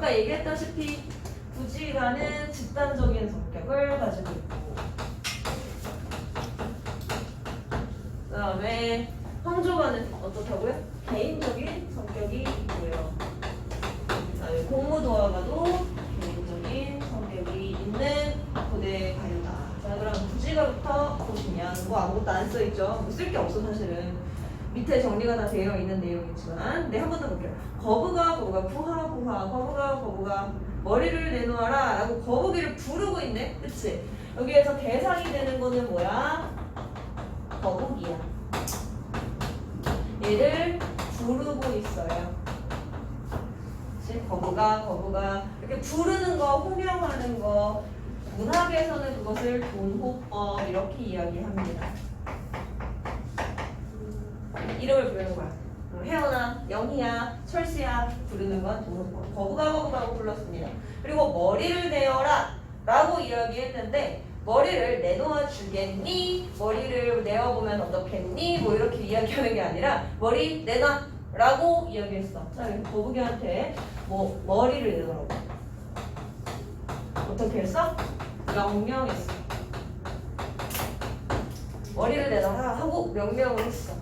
아까 얘기했다시피 부지가는 집단적인 성격을 가지고 있고 그 다음에 황조가는 어떻다고요? 개인적인 성격이 있고요. 그 다음에 공무도화가도 개인적인 성격이 있는 고대 가요다. 자, 그럼 부지가부터 보시면 뭐 아무것도 안 써있죠? 뭐 쓸 게 없어 사실은. 밑에 정리가 다 되어 있는 내용이지만 네, 한 번 더 볼게요. 거부가 거부가 머리를 내놓아라 라고 거북이를 부르고 있네. 그치? 여기에서 대상이 되는 거는 뭐야? 거북이야. 얘를 부르고 있어요. 그치? 거부가 이렇게 부르는 거, 호명하는 거 문학에서는 그것을 돈호법 이렇게 이야기합니다. 이름을 부르는 거야. 혜원아, 영희야, 철수야 부르는 건 돈호법. 거부가 불렀습니다. 그리고 머리를 내어라 라고 이야기했는데 머리를 내놓아 주겠니? 머리를 내어보면 어떻겠니? 뭐 이렇게 이야기하는 게 아니라 머리 내놔 라고 이야기했어. 자, 거북이한테 뭐 머리를 내놓으라고 어떻게 했어? 명령했어. 머리를 내놔라 하고 명령을 했어.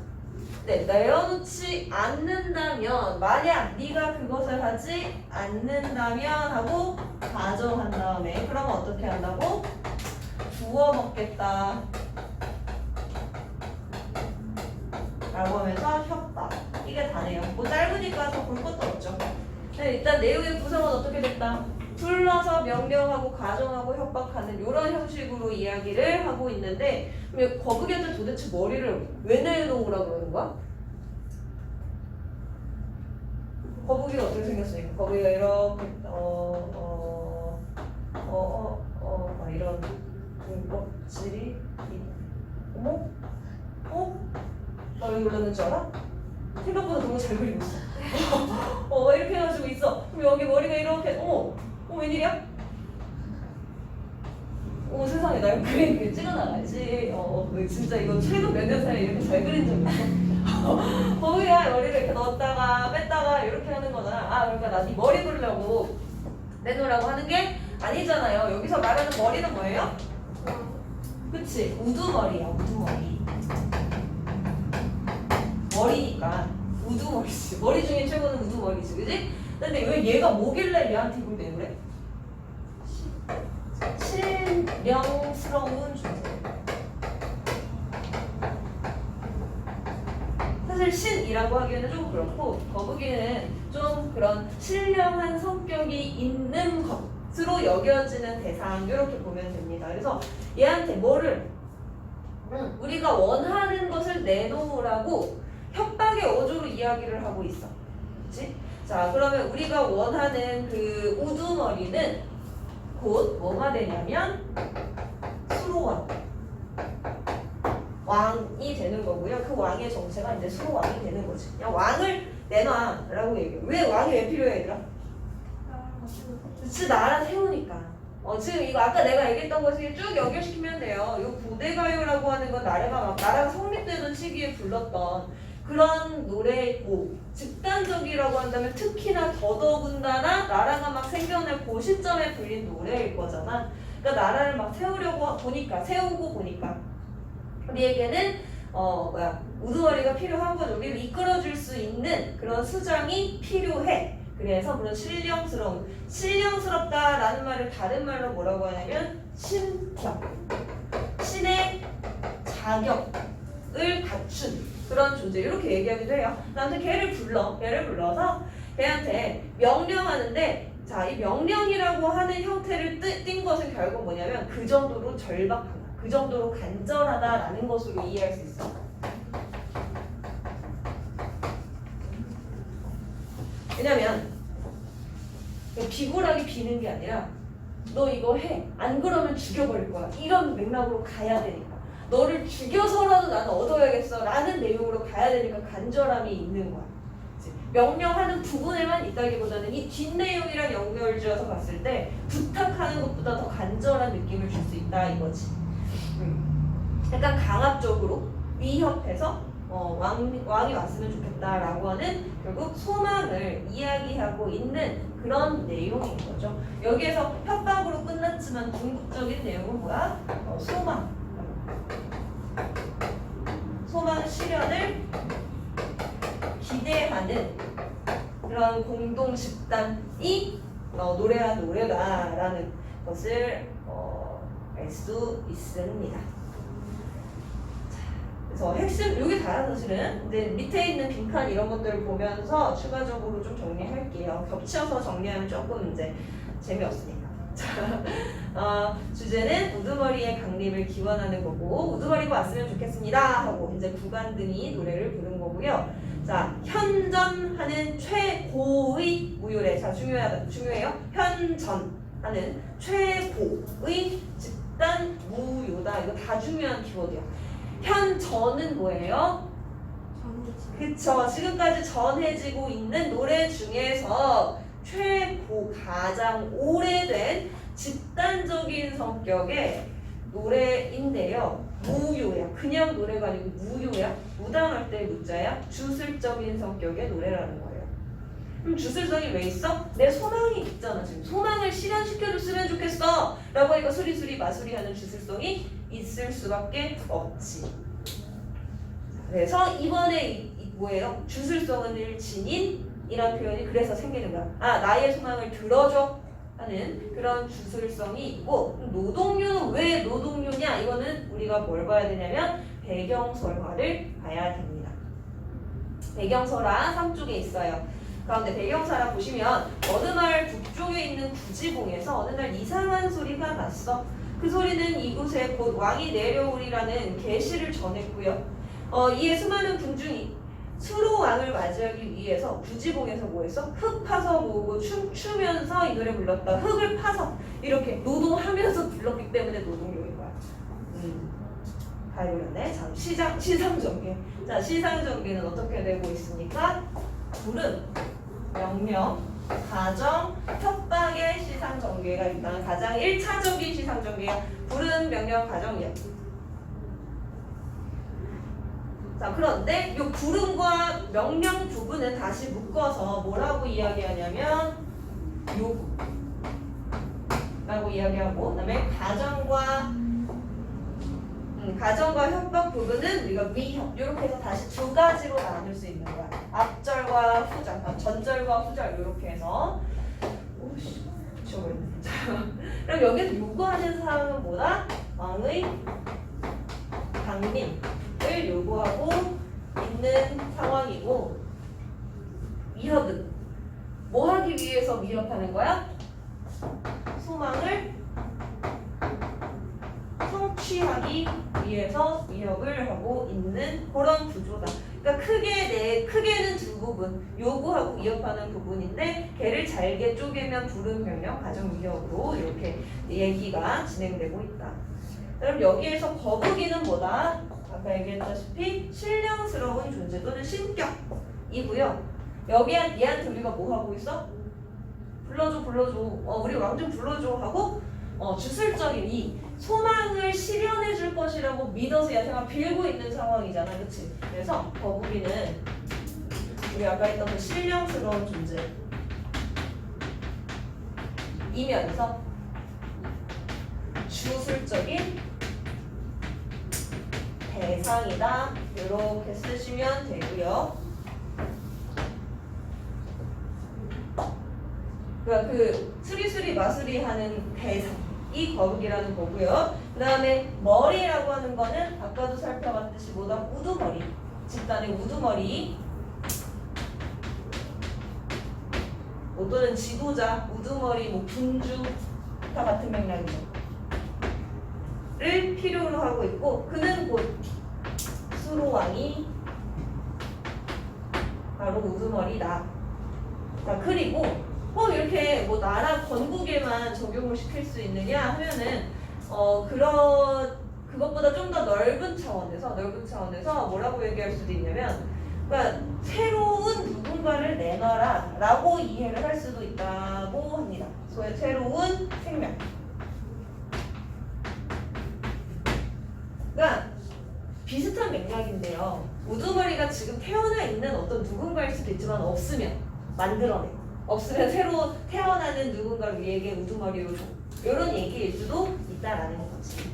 네, 내어놓지 않는다면 만약 네가 그것을 하지 않는다면 하고 가정한 다음에 그러면 어떻게 한다고? 주워 먹겠다 라고 하면서 협박. 이게 다네요. 뭐 짧으니까 더 볼 것도 없죠. 네, 일단 내용의 구성은 어떻게 됐다? 불러서 명령하고 가정하고 협박하는 이런 형식으로 이야기를 하고 있는데 그럼 거북이한테 도대체 머리를 왜 내놓으라고 그러는 거야? 거북이가 어떻게 생겼으니까 거북이가 이렇게 막 이런 껍질이 어머? 나 왜 그러는지 알아? 생각보다 너무 잘 그리고 있어. 이렇게 해가지고 있어. 그럼 여기 머리가 이렇게 웬일이야? 세상에 나 그림 찍어놔야지. 진짜 이거 최근 몇 년 사이에 이렇게 잘 그린 적 있어. 거기가 머리를 이렇게 넣었다가 뺐다가 이렇게 하는 거잖아. 그러니까 나 네 머리 부르려고 내놓으라고 하는 게 아니잖아요. 여기서 말하는 머리는 뭐예요? 그치? 우두머리야, 우두머리. 머리니까 우두머리지. 머리 중에 최고는 우두머리지, 그지? 근데 왜 얘가 뭐길래 얘한테 이걸 내놓으래? 신령스러운 존재. 사실 신이라고 하기에는 좀 그렇고 거북이는 좀 그런 신령한 성격이 있는 것으로 여겨지는 대상 이렇게 보면 됩니다. 그래서 얘한테 뭐를 우리가 원하는 것을 내놓으라고 협박의 어조로 이야기를 하고 있어. 그치? 자, 그러면 우리가 원하는 그 우두머리는 곧 뭐가 되냐면 수로왕. 왕이 되는 거고요. 그 왕의 정체가 이제 수로왕이 되는 거지. 그냥 왕을 내놔 라고 얘기해. 왜 왕이 왜 필요해 얘들아? 그치, 나라 세우니까. 지금 이거 아까 내가 얘기했던 것을 쭉 연결시키면 돼요. 이 고대가요라고 하는 건 나라가 성립되던 시기에 불렀던 그런 노래고 집단적이라고 한다면 특히나 더더군다나 나라가 막 생겨날 그 시점에 불린 노래일 거잖아. 그러니까 나라를 막 세우고 보니까 우리에게는 우두머리가 필요한 거죠. 우리를 이끌어줄 수 있는 그런 수장이 필요해. 그래서 그런 신령스럽다라는 말을 다른 말로 뭐라고 하냐면 신격, 신의 자격을 갖춘 그런 존재 이렇게 얘기하기도 해요. 나한테 걔를 불러서 걔한테 명령하는데 자, 이 명령이라고 하는 형태를 띈 것은 결국 뭐냐면 그 정도로 절박하다, 그 정도로 간절하다라는 것으로 이해할 수 있어. 왜냐면 비굴하게 비는 게 아니라 너 이거 해. 안 그러면 죽여버릴 거야. 이런 맥락으로 가야 되니까. 너를 죽여서라도 나는 얻어야겠어 라는 내용으로 가야 되니까 간절함이 있는 거야. 명령하는 부분에만 있다기보다는 이 뒷내용이랑 연결지어서 봤을 때 부탁하는 것보다 더 간절한 느낌을 줄 수 있다 이거지. 약간 강압적으로 위협해서 왕이 왔으면 좋겠다라고 하는 결국 소망을 이야기하고 있는 그런 내용인 거죠. 여기에서 협박으로 끝났지만 궁극적인 내용은 뭐야? 소망 실현을 기대하는 그런 공동 집단이 노래한 노래다라는 것을 알 수 있습니다. 그래서 핵심 여기 다야 사실은. 근데 밑에 있는 빈칸 이런 것들을 보면서 추가적으로 좀 정리할게요. 겹쳐서 정리하면 조금 이제 재미없으니까. 자, 주제는 우두머리의 강림을 기원하는 거고 우두머리가 왔으면 좋겠습니다 하고 이제 구간등이 노래를 부른 거고요. 자, 현전하는 최고의 무효래. 자, 중요해요. 현전하는 최고의 집단 무효다. 이거 다 중요한 키워드야. 현전은 뭐예요? 그쵸. 지금까지 전해지고 있는 노래 중에서 최고 가장 오래된 집단적인 성격의 노래인데요. 무효야. 그냥 노래가 아니고 무효야. 무당할 때 무자야. 주술적인 성격의 노래라는 거예요. 그럼 주술성이 왜 있어? 내 소망이 있잖아. 지금 소망을 실현시켜줬으면 좋겠어 라고 하니까 수리수리 마수리 하는 주술성이 있을 수밖에 없지. 그래서 이번에 뭐예요? 주술성을 지닌 이런 표현이 그래서 생기는 거야. 아, 나의 소망을 들어줘 하는 그런 주술성이 있고, 노동요는 왜 노동요냐? 이거는 우리가 뭘 봐야 되냐면 배경설화를 봐야 됩니다. 배경설화 3쪽에 있어요. 가운데 배경설화 보시면 어느 마을 북쪽에 있는 구지봉에서 어느 날 이상한 소리가 났어. 그 소리는 이곳에 곧 왕이 내려오리라는 계시를 전했고요. 이에 수많은 군중이 수로 왕을 맞이하기 위해서 구지봉에서 뭐했어? 흙 파서 모으고 춤추면서 이 노래 불렀다. 흙을 파서 이렇게 노동하면서 불렀기 때문에 노동요인 거야. 다 이랬네. 자, 시상전개. 자, 시상전개는 어떻게 되고 있습니까? 부름, 명령, 가정, 협박의 시상전개가 일단 가장 1차적인 시상전개야. 부름, 명령, 가정이야. 자, 그런데 이 부름과 명령 부분은 다시 묶어서 뭐라고 이야기하냐면 요구라고 이야기하고, 그다음에 가정과 협박 부분은 우리가 위협 이렇게 해서 다시 두 가지로 나눌 수 있는 거야. 앞절과 후절, 전절과 후절 이렇게 해서. 오씨, 미쳐버렸네. 자, 그럼 여기서 요구하는 사항은 뭐다? 왕의 강림을 요구하고 있는 상황이고, 위협은 뭐 하기 위해서 위협하는 거야? 소망을 성취하기 위해서 위협을 하고 있는 그런 구조다. 그러니까 크게는 두 부분, 요구하고 위협하는 부분인데 걔를 잘게 쪼개면 부름, 명령, 가정, 위협으로 이렇게 얘기가 진행되고 있다. 그럼 여기에서 거북이는 뭐다? 아까 얘기했다시피 신령스러운 존재 또는 신격이고요. 얘한테 우리가 뭐 하고 있어? 불러줘. 우리 왕 좀 불러줘 하고 주술적인 이 소망을 실현해 줄 것이라고 믿어서 얘한테 빌고 있는 상황이잖아. 그치? 그래서 거북이는 우리 아까 했던 그 신령스러운 존재 이면서 주술적인 대상이다. 이렇게 쓰시면 되고요. 그러니까 그 수리수리 마수리 하는 대상이 거북이라는 거고요. 그 다음에 머리라고 하는 거는 아까도 살펴봤듯이 뭐다? 우두머리. 집단의 우두머리. 또는 지도자, 우두머리, 분주가 같은 맥락이죠. 를 필요로 하고 있고, 그는 곧 수로왕이 바로 우두머리다. 자, 그리고 이렇게 뭐 나라 건국에만 적용을 시킬 수 있느냐 하면은 그것보다 좀 더 넓은 차원에서 뭐라고 얘기할 수도 있냐면, 그러니까 새로운 누군가를 내놔라 라고 이해를 할 수도 있다고 합니다. 새로운 생명. 그러니까 비슷한 맥락인데요. 우두머리가 지금 태어나 있는 어떤 누군가일 수도 있지만 없으면 만들어내. 없으면 새로 태어나는 누군가를 우리에게 우두머리로 줘. 이런 얘기일 수도 있다라는 거지.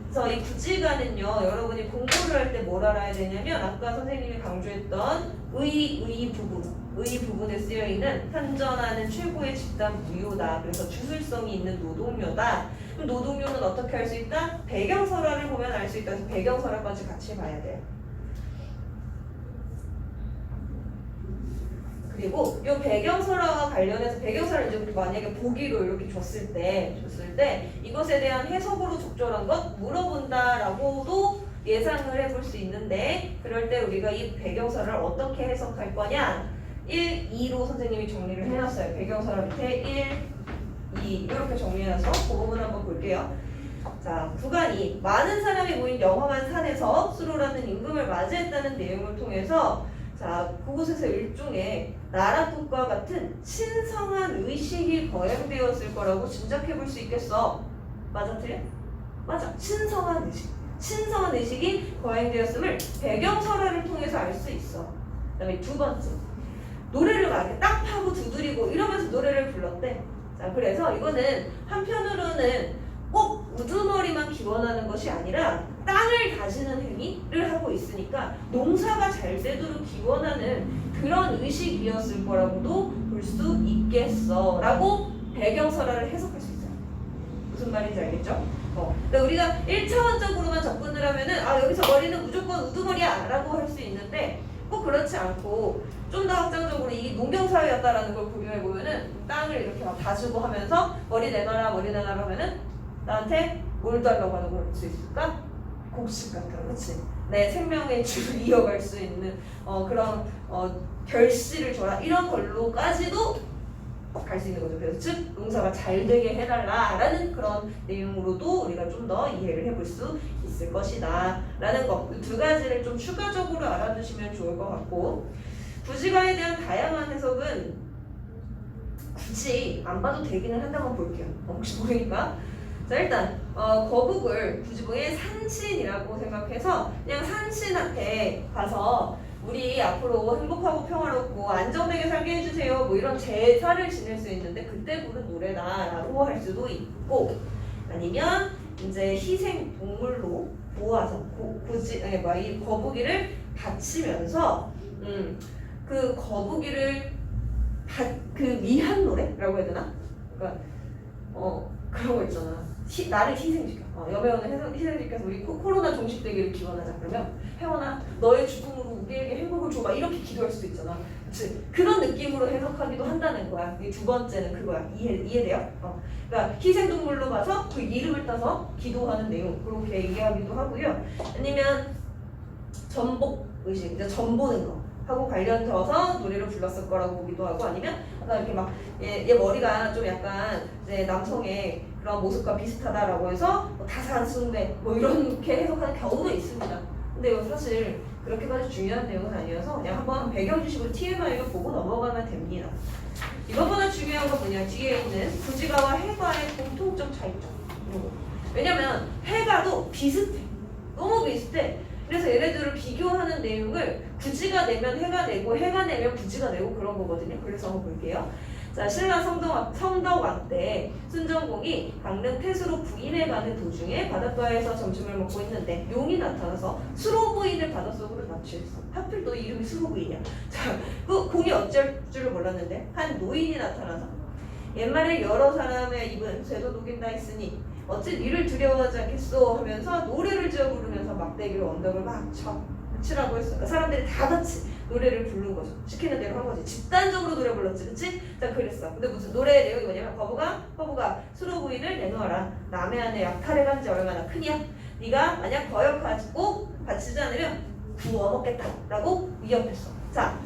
그래서 이 구지가는요, 여러분이 공부를 할 때 뭘 알아야 되냐면 아까 선생님이 강조했던 의 부분에 쓰여 있는 현존하는 최고의 집단 무효다. 그래서 주술성이 있는 노동요다. 그럼 노동요는 어떻게 할 수 있다? 배경설화를 보면 알 수 있다. 그래서 배경설화까지 같이 봐야 돼요. 그리고 이 배경설화와 관련해서 배경설을 이제 우리 만약에 보기로 이렇게 줬을 때 이것에 대한 해석으로 적절한 것 물어본다라고도 예상을 해볼 수 있는데, 그럴 때 우리가 이 배경설을 어떻게 해석할 거냐? 1, 2로 선생님이 정리를 해놨어요. 배경설화 밑에 1, 2 이렇게 정리해놔서 그 부분 한번 볼게요. 자, 구간이 많은 사람이 모인 영험한 산에서 수로라는 임금을 맞이했다는 내용을 통해서 자, 그곳에서 일종의 나라국과 같은 신성한 의식이 거행되었을 거라고 짐작해 볼 수 있겠어. 맞아, 틀려? 맞아. 신성한 의식. 신성한 의식이 거행되었음을 배경설화를 통해서 알 수 있어. 그 다음에 두 번째. 노래를 막 이렇게 딱 하고 두드리고 이러면서 노래를 불렀대. 자, 그래서 이거는 한편으로는 꼭 우두머리만 기원하는 것이 아니라 땅을 다지는 행위를 하고 있으니까 농사가 잘 되도록 기원하는 그런 의식이었을 거라고도 볼 수 있겠어 라고 배경설화를 해석할 수 있어요. 무슨 말인지 알겠죠? 그러니까 우리가 1차원적으로만 접근을 하면은 아, 여기서 머리는 무조건 우두머리야 라고 할 수 있는데 꼭 그렇지 않고 좀 더 확장적으로 이 농경사회였다라는 걸 고려해보면은 땅을 이렇게 막 다지고 하면서 머리 내놔라 하면은 나한테 뭘 달라고 하는 걸 알 수 있을까? 곡식 같은, 그치? 내 생명의 줄을 이어갈 수 있는 그런 결실을 줘라 이런 걸로까지도 갈 수 있는 거죠. 그래서 즉 농사가 잘 되게 해달라라는 그런 내용으로도 우리가 좀 더 이해를 해볼 수 있을 것이다 라는 거, 두 가지를 좀 추가적으로 알아두시면 좋을 것 같고, 구지가에 대한 다양한 해석은 굳이 안 봐도 되기는 한다고 볼게요. 혹시 모르니까. 자, 일단 거북을 구지봉의 산신이라고 생각해서 그냥 산신한테 가서 우리 앞으로 행복하고 평화롭고 안정되게 살게 해주세요 뭐 이런 제사를 지낼 수 있는데 그때 부른 노래다라고 할 수도 있고, 아니면 이제 희생 동물로 모아서 이 거북이를 바치면서 그 거북이를 미한 노래라고 해야 되나? 그러니까 그런 거 있잖아. 나를 희생시켜. 여배우는 희생시켜서 우리 코로나 종식되기를 기원하자. 그러면 혜원아 너의 죽음으로 우리에게 행복을 줘봐 이렇게 기도할 수도 있잖아. 그치? 그런 느낌으로 해석하기도 한다는 거야. 이 두 번째는 그거야. 이해돼요? 그러니까 희생동물로 봐서 그 이름을 따서 기도하는 내용 그렇게 얘기하기도 하고요. 아니면 전복 의식, 이제 전 보는 거 하고 관련져서 노래를 불렀을 거라고 보기도 하고, 아니면 이렇게 막 얘 머리가 좀 약간 이제 남성의 그런 모습과 비슷하다라고 해서 다산 숭배 뭐 이렇게 해석하는 경우도 있습니다. 근데 이거 사실 그렇게까지 중요한 내용은 아니어서 그냥 한번 배경 지식으로 TMI를 보고 넘어가면 됩니다. 이거보다 중요한 건 뭐냐, 뒤에 있는 구지가와 해가의 공통점 차이점. 왜냐면 해가도 비슷해. 너무 비슷해. 그래서 얘네들을 비교하는 내용을 구지가 내면 해가 내고 해가 내면 구지가 내고 그런 거거든요. 그래서 한번 볼게요. 자, 신라 성덕왕 때 순정공이 강릉 태수로 부인해 가는 도중에 바닷가에서 점심을 먹고 있는데 용이 나타나서 수로 부인을 바닷속으로 납치했어. 하필 또 이름이 수로 부인이야. 자, 그 공이 어쩔 줄을 몰랐는데 한 노인이 나타나서 옛말에 여러 사람의 입은 쇠도 녹인다 했으니 어찌 니를 두려워하지 않겠소 하면서 노래를 지어 부르면서 막대기로 언덕을 막 치라고 했어. 그러니까 사람들이 다 같이 노래를 부른 거죠. 시키는 대로 한 거지. 집단적으로 노래 불렀지, 그치? 자, 그랬어. 근데 무슨 노래의 내용이 뭐냐면 거부가 수로 부인을 내놓아라. 남의 안에 약탈해 간 지 얼마나 크냐? 네가 만약 거역하고 바치지 않으면 구워 먹겠다라고 위협했어. 자,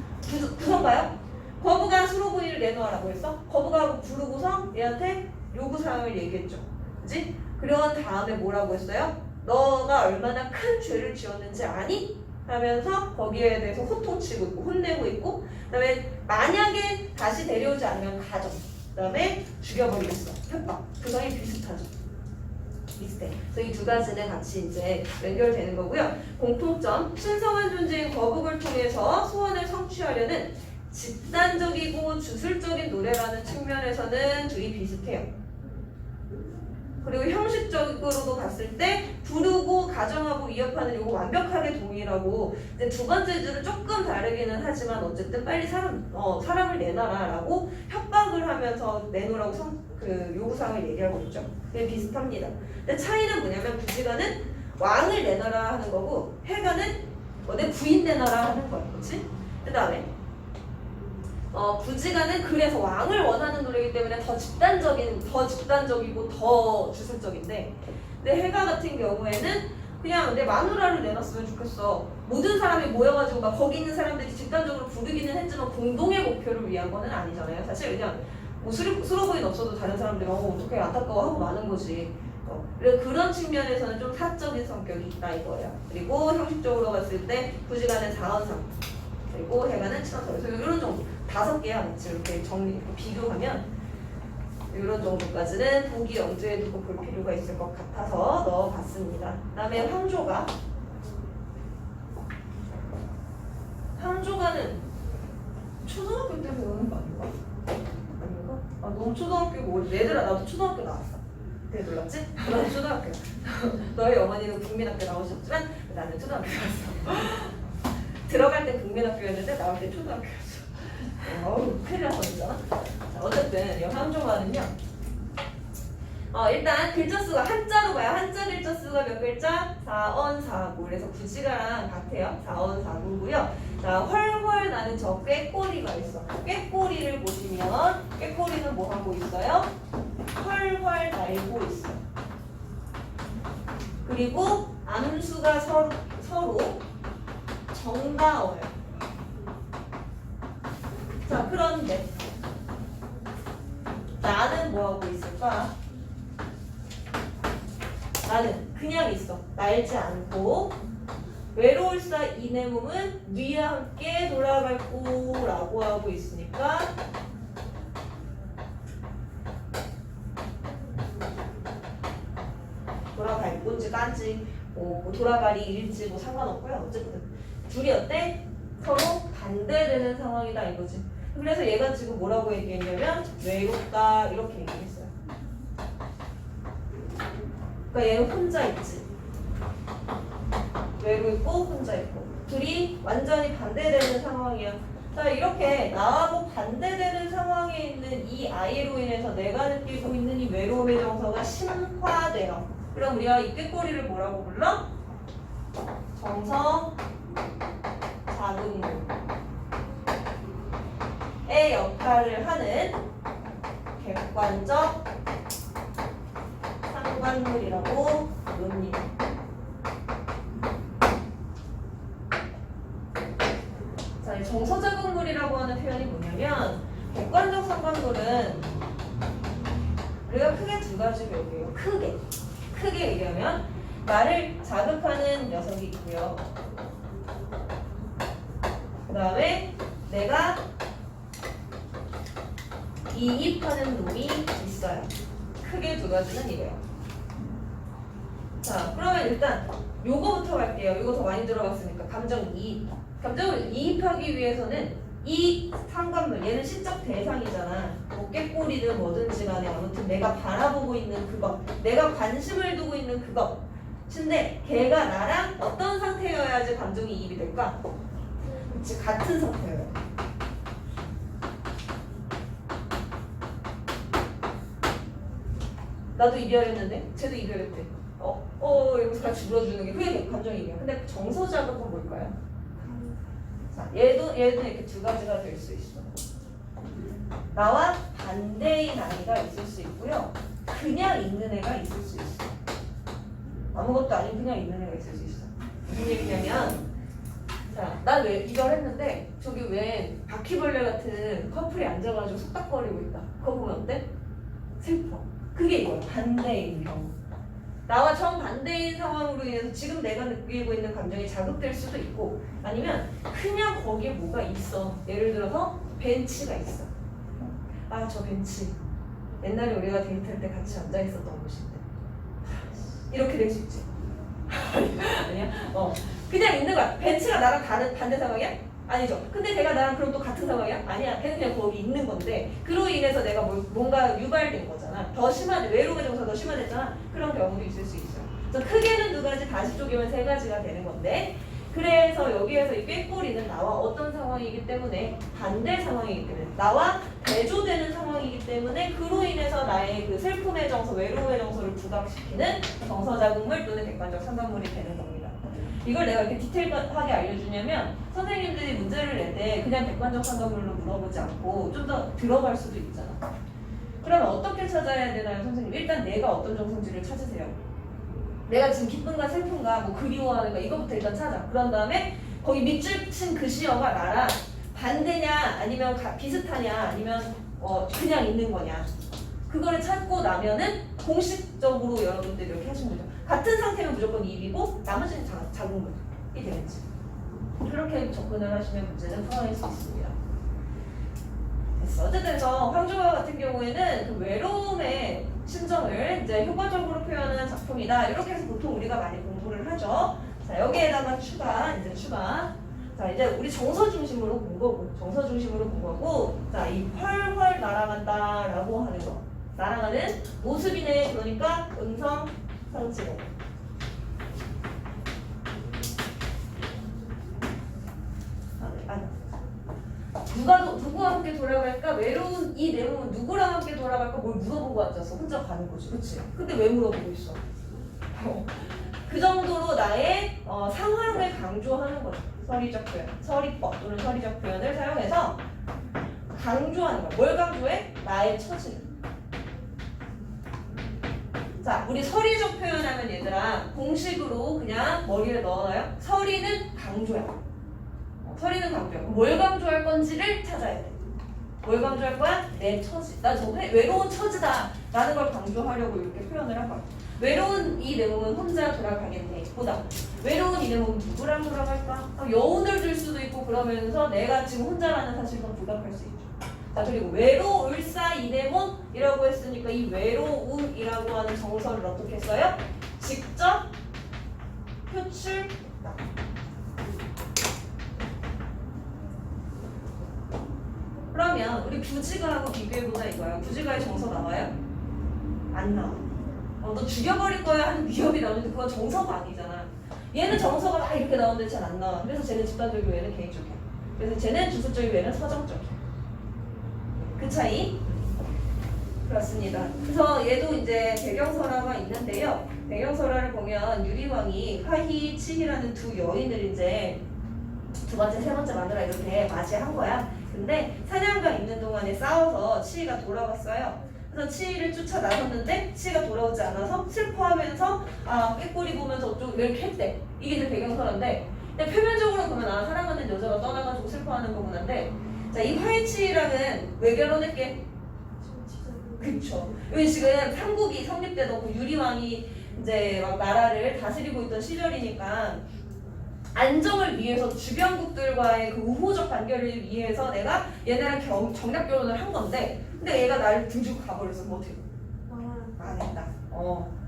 구성 봐요. 거부가 수로 부인을 내놓아라고 했어. 거부가 부르고서 얘한테 요구사항을 얘기했죠. 그치? 그런 다음에 뭐라고 했어요? 너가 얼마나 큰 죄를 지었는지 아니? 하면서 거기에 대해서 호통치고 있고 혼내고 있고, 그 다음에 만약에 다시 데려오지 않으면 가져, 그 다음에 죽여버리겠어. 협박. 구성이 비슷하죠. 비슷해. 그래서 이 두 가지는 같이 이제 연결되는 거고요. 공통점, 신성한 존재인 거북을 통해서 소원을 성취하려는 집단적이고 주술적인 노래라는 측면에서는 둘이 비슷해요. 그리고 형식적으로도 봤을 때 부르고 가정하고 위협하는 요거 완벽하게 동일하고, 근데 두 번째 줄은 조금 다르기는 하지만 어쨌든 빨리 사람을 내놔라라고 협박을 하면서 내놓으라고 요구사항을 얘기하고 있죠. 그게 비슷합니다. 근데 차이는 뭐냐면 부지가는 왕을 내놔라 하는 거고 해가는 내 부인 내놔라 하는 거야. 그렇지? 그 다음에 부지가는 그래서 왕을 원하는 노래이기 때문에 더 집단적이고 더 주술적인데, 근데 해가 같은 경우에는 그냥 내 마누라를 내놨으면 좋겠어. 모든 사람이 모여가지고 막 거기 있는 사람들이 집단적으로 부르기는 했지만 공동의 목표를 위한 거는 아니잖아요. 사실 그냥 뭐 수로부인 없어도 다른 사람들이 어떻게 안타까워하고 마는 거지. 그런 측면에서는 좀 사적인 성격이 있다 이거예요. 그리고 형식적으로 봤을 때 부지가는 자언상, 그리고 해가는 친화성. 그래서 이런 정도 5개야. 이렇게 비교하면 이런 정도까지는 보기 엄두에 두고 볼 필요가 있을 것 같아서 넣어봤습니다. 그 다음에 황조가는 초등학교 때 배우는 거 아닌가? 너무 초등학교고 얘들아 나도 초등학교 나왔어. 되게 놀랐지? 나도 초등학교. 너희 어머니는 국민학교 나오셨지만 나는 초등학교 나왔어. 들어갈 때 국민학교였는데 나올 때 초등학교였어. 어우 큰일 날 뻔했잖아. 어쨌든 이 황조가는요. 일단 글자 수가 한자로 봐요. 한자 글자 수가 몇 글자? 4언4구. 그래서 부지가랑 같아요. 4언4구고요. 자, 훨훨 나는 저 꾀꼬리가 있어. 꾀꼬리를 보시면 꾀꼬리는 뭐 하고 있어요? 훨훨 날고 있어. 그리고 암수가 서로 정다워요. 자, 그런데 나는 뭐 하고 있을까? 나는 그냥 있어. 날지 않고 외로울사 이 내 몸은 위와 함께 돌아갈 거라고 하고 있으니까 돌아갈 건지 깐지 뭐 돌아가리일지 뭐 상관없고요. 어쨌든 둘이 어때? 서로 반대되는 상황이다 이거지. 그래서 얘가 지금 뭐라고 얘기했냐면 외롭다 이렇게 얘기했어요. 그러니까 얘는 혼자 있지. 외롭고 혼자 있고 둘이 완전히 반대되는 상황이야. 자, 이렇게 나하고 반대되는 상황에 있는 이 아이로 인해서 내가 느끼고 있는 이 외로움의 정서가 심화돼요. 그럼 우리가 이 꾀꼬리를 뭐라고 불러? 정서 자극물의 역할을 하는 객관적 상관물이라고 부릅니다. 자, 이 정서자극물이라고 하는 표현이 뭐냐면 객관적 상관물은 우리가 크게 두 가지로 얘기해요. 크게 얘기하면 나를 자극하는 녀석이 있고요. 그 다음에 내가 이입하는 놈이 있어요. 크게 두 가지는 이래요. 자, 그러면 일단 요거부터 갈게요. 요거 더 많이 들어봤으니까 감정이입. 감정을 이입하기 위해서는 이 상관물, 얘는 시적 대상이잖아. 뭐 꾀꼬리든 뭐든지 간에 아무튼 내가 바라보고 있는 그것, 내가 관심을 두고 있는 그것. 근데 걔가 나랑 어떤 상태여야지 감정이 이입이 될까? 그치, 같은 상태여야 돼. 나도 이별했는데 쟤도 이별했대. 여기서 같이 물어주는 게 그게 감정이입이야. 근데 정서자극은 뭘까요? 자, 얘도 이렇게 두 가지가 될 수 있어. 나와 반대인 아이가 있을 수 있고요. 그냥 있는 애가 있을 수 있어. 아무것도 아닌 그냥 있는 애가 있을 수 있어. 무슨 얘기냐면, 자, 난 왜 이별했는데 저기 왜 바퀴벌레 같은 커플이 앉아가지고 속닥거리고 있다. 그거 보면 어때? 슬퍼. 그게 이거야. 반대인 경우. 나와 정반대인 상황으로 인해서 지금 내가 느끼고 있는 감정이 자극될 수도 있고, 아니면 그냥 거기에 뭐가 있어. 예를 들어서 벤치가 있어. 아, 저 벤치 옛날에 우리가 데이트할 때 같이 앉아 있었던 곳인데 이렇게 될 수 있지. 아니야? 그냥 있는 거야. 벤츠가 나랑 다른 반대 상황이야? 아니죠. 근데 걔가 나랑 그럼 또 같은 상황이야? 아니야. 걔는 그냥 거기 있는 건데 그로 인해서 내가 뭔가 유발된 거잖아. 더 심한 외로움의 정서가 더 심화됐잖아. 그런 경우도 있을 수 있어요. 그래서 크게는 두 가지, 다시 쪼개면 세 가지가 되는 건데 그래서 여기에서 이 꾀꼬리는 나와 어떤 상황이기 때문에 반대 상황이기 때문에 나와 대조되는 상황이기 때문에 그로 인해서 나의 그 슬픔의 정서, 외로움의 정서를 부각시키는 정서자극물 또는 객관적 상담물이 되는 겁니다. 이걸 내가 이렇게 디테일하게 알려주냐면 선생님들이 문제를 낼 때 그냥 객관적 상담물로 물어보지 않고 좀 더 들어갈 수도 있잖아. 그러면 어떻게 찾아야 되나요, 선생님? 일단 내가 어떤 정서인지를 찾으세요. 내가 지금 기쁜가 슬픈가 뭐 그리워하는가 이거부터 일단 찾아. 그런 다음에 거기 밑줄 친 그 시어가 나랑 반대냐 아니면 비슷하냐 아니면 그냥 있는 거냐 그거를 찾고 나면은 공식적으로 여러분들이 이렇게 하시면 되죠. 같은 상태면 무조건 1이고 나머지는 작은 거죠. 이 되겠지. 그렇게 접근을 하시면 문제는 풀어낼 수 있습니다. 됐어. 어쨌든 그래서 황조화 같은 경우에는 그 외로움의 심정을 이제 효과적으로 표현하는 작품이다. 이렇게 해서 보통 우리가 많이 공부를 하죠. 자, 여기에다가 추가. 자, 이제 우리 정서 중심으로 본 거고, 자, 이 훨훨 날아간다라고 하는 거. 날아가는 모습이네. 그러니까 음성 상징어. 누구와 함께 돌아갈까? 외로운 이 내용은 누구랑 함께 돌아갈까? 뭘 물어보고 앉아서 혼자 가는 거지, 그렇지? 근데 왜 물어보고 있어? 그 정도로 나의 상황을 강조하는 거죠. 서리적 표현, 서리법 또는 서리적 표현을 사용해서 강조하는 거야. 뭘 강조해? 나의 처지를. 자, 우리 서리적 표현하면 얘들아 공식으로 그냥 머리에 넣어놔요. 서리는 강조야. 서리는 강조야. 뭘 강조할 건지를 찾아야 돼. 뭘 강조할 거야? 내 처지. 나 저 외로운 처지다 라는 걸 강조하려고 이렇게 표현을 한 거야. 외로운 이 내용은 혼자 돌아가겠네 보다 외로운 이 내용은 누구랑 돌아갈까? 여운을 줄 수도 있고 그러면서 내가 지금 혼자라는 사실을 부각할 수 있죠. 자, 그리고 외로울사 이네몬이라고 했으니까 이 외로움이라고 하는 정서를 어떻게 써요? 직접 표출. 그러면 우리 부지가하고 비교해보자 이거야. 부지가의 정서 나와요? 안 나와. 너 죽여버릴 거야 하는 위협이 나오는데 그건 정서가 아니잖아. 얘는 정서가 다 이렇게 나오는데 잘 안 나와. 그래서 쟤는 집단적이고 얘는 개인적이야. 그래서 쟤는 주술적이고 얘는 서정적이야. 그 차이? 그렇습니다. 그래서 얘도 이제 배경설화가 있는데요. 배경설화를 보면 유리왕이 하희, 치희라는 두 여인을 이제 두 번째, 세 번째 마누라 이렇게 맞이한 거야. 근데 사냥가 있는 동안에 싸워서 치희가 돌아왔어요. 그래서 치희를 쫓아 나섰는데 치희가 돌아오지 않아서 슬퍼하면서 꾀꼬리 보면서 어쩌고 이렇게 했대. 이게 이제 배경설화인데 근데 표면적으로 보면 사랑하는 여자가 떠나가지고 슬퍼하는 거구나인데 자, 이 화해치랑은 왜 결혼했게? 그쵸. 여기 지금 삼국이 성립되던 그 유리왕이 이제 막 나라를 다스리고 있던 시절이니까 안정을 위해서 주변국들과의 그 우호적 단결을 위해서 내가 얘네랑 정략 결혼을 한 건데 근데 얘가 나를 등지고 가버려서 뭐 어떻게 망했다.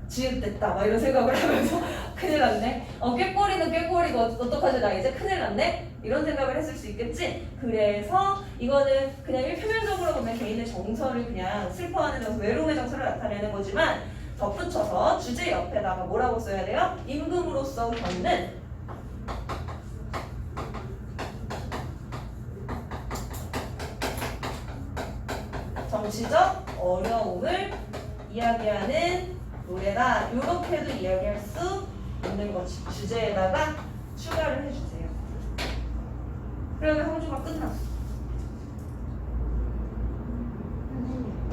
지읒됐다. 막 이런 생각을 하면서 큰일 났네. 꾀꼬리는 꾀꼬리고 어떡하지 나 이제 큰일 났네. 이런 생각을 했을 수 있겠지. 그래서 이거는 그냥 표면적으로 보면 개인의 정서를 그냥 슬퍼하는 정서, 외로움의 정서를 나타내는 거지만 덧붙여서 주제 옆에다가 뭐라고 써야 돼요? 임금으로서 겪는 정치적 어려움을 이야기하는 노래다. 이렇게도 이야기할 수 있는 거지. 주제에다가 추가를 해주세요. 그러면 황조가 끝났어.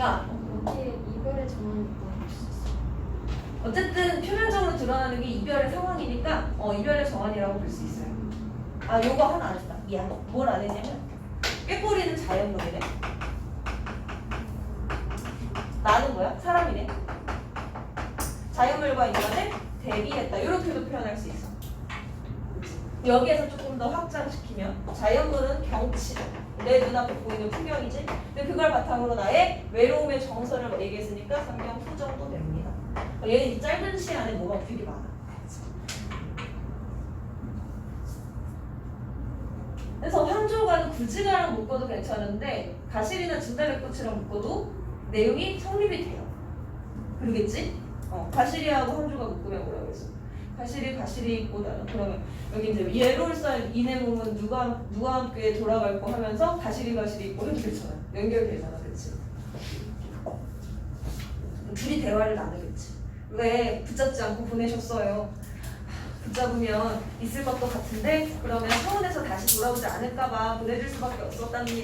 야, 어떻게 이별의 정황이 있다고 수 있어? 어쨌든 표면적으로 드러나는 게 이별의 상황이니까 이별의 정황이라고 볼 수 있어요. 요거 하나 안 했다. 미안. 뭘 안 했냐면 꾀꼬리는 자연물이네. 나는 뭐야? 사람이네. 자연물과 인간을 대비했다. 이렇게도 표현할 수 있어. 여기에서 조금 더 확장시키면 자연물은 경치, 내 눈앞에 보이는 풍경이지. 근데 그걸 바탕으로 나의 외로움의 정서를 얘기했으니까 성경 후 정도 됩니다. 얘는 이 짧은 시간에 뭐가 되게 많아. 그래서 황조가는 구지가랑 묶어도 괜찮은데 가실이나 진달래꽃이랑 묶어도 내용이 성립이 돼요. 그러겠지? 가시리하고 황조가 묶으면 뭐라고 했어? 가시리 있고 그러면 여기 이제 예롤살 이내몸은 누가 함께 돌아갈 거 하면서 가시리 있고 이렇게 되잖아. 연결되잖아, 그렇지? 둘이 대화를 나누겠지. 왜 붙잡지 않고 보내셨어요? 붙잡으면 있을 것도 같은데 그러면 서울에서 다시 돌아오지 않을까봐 보내줄 수밖에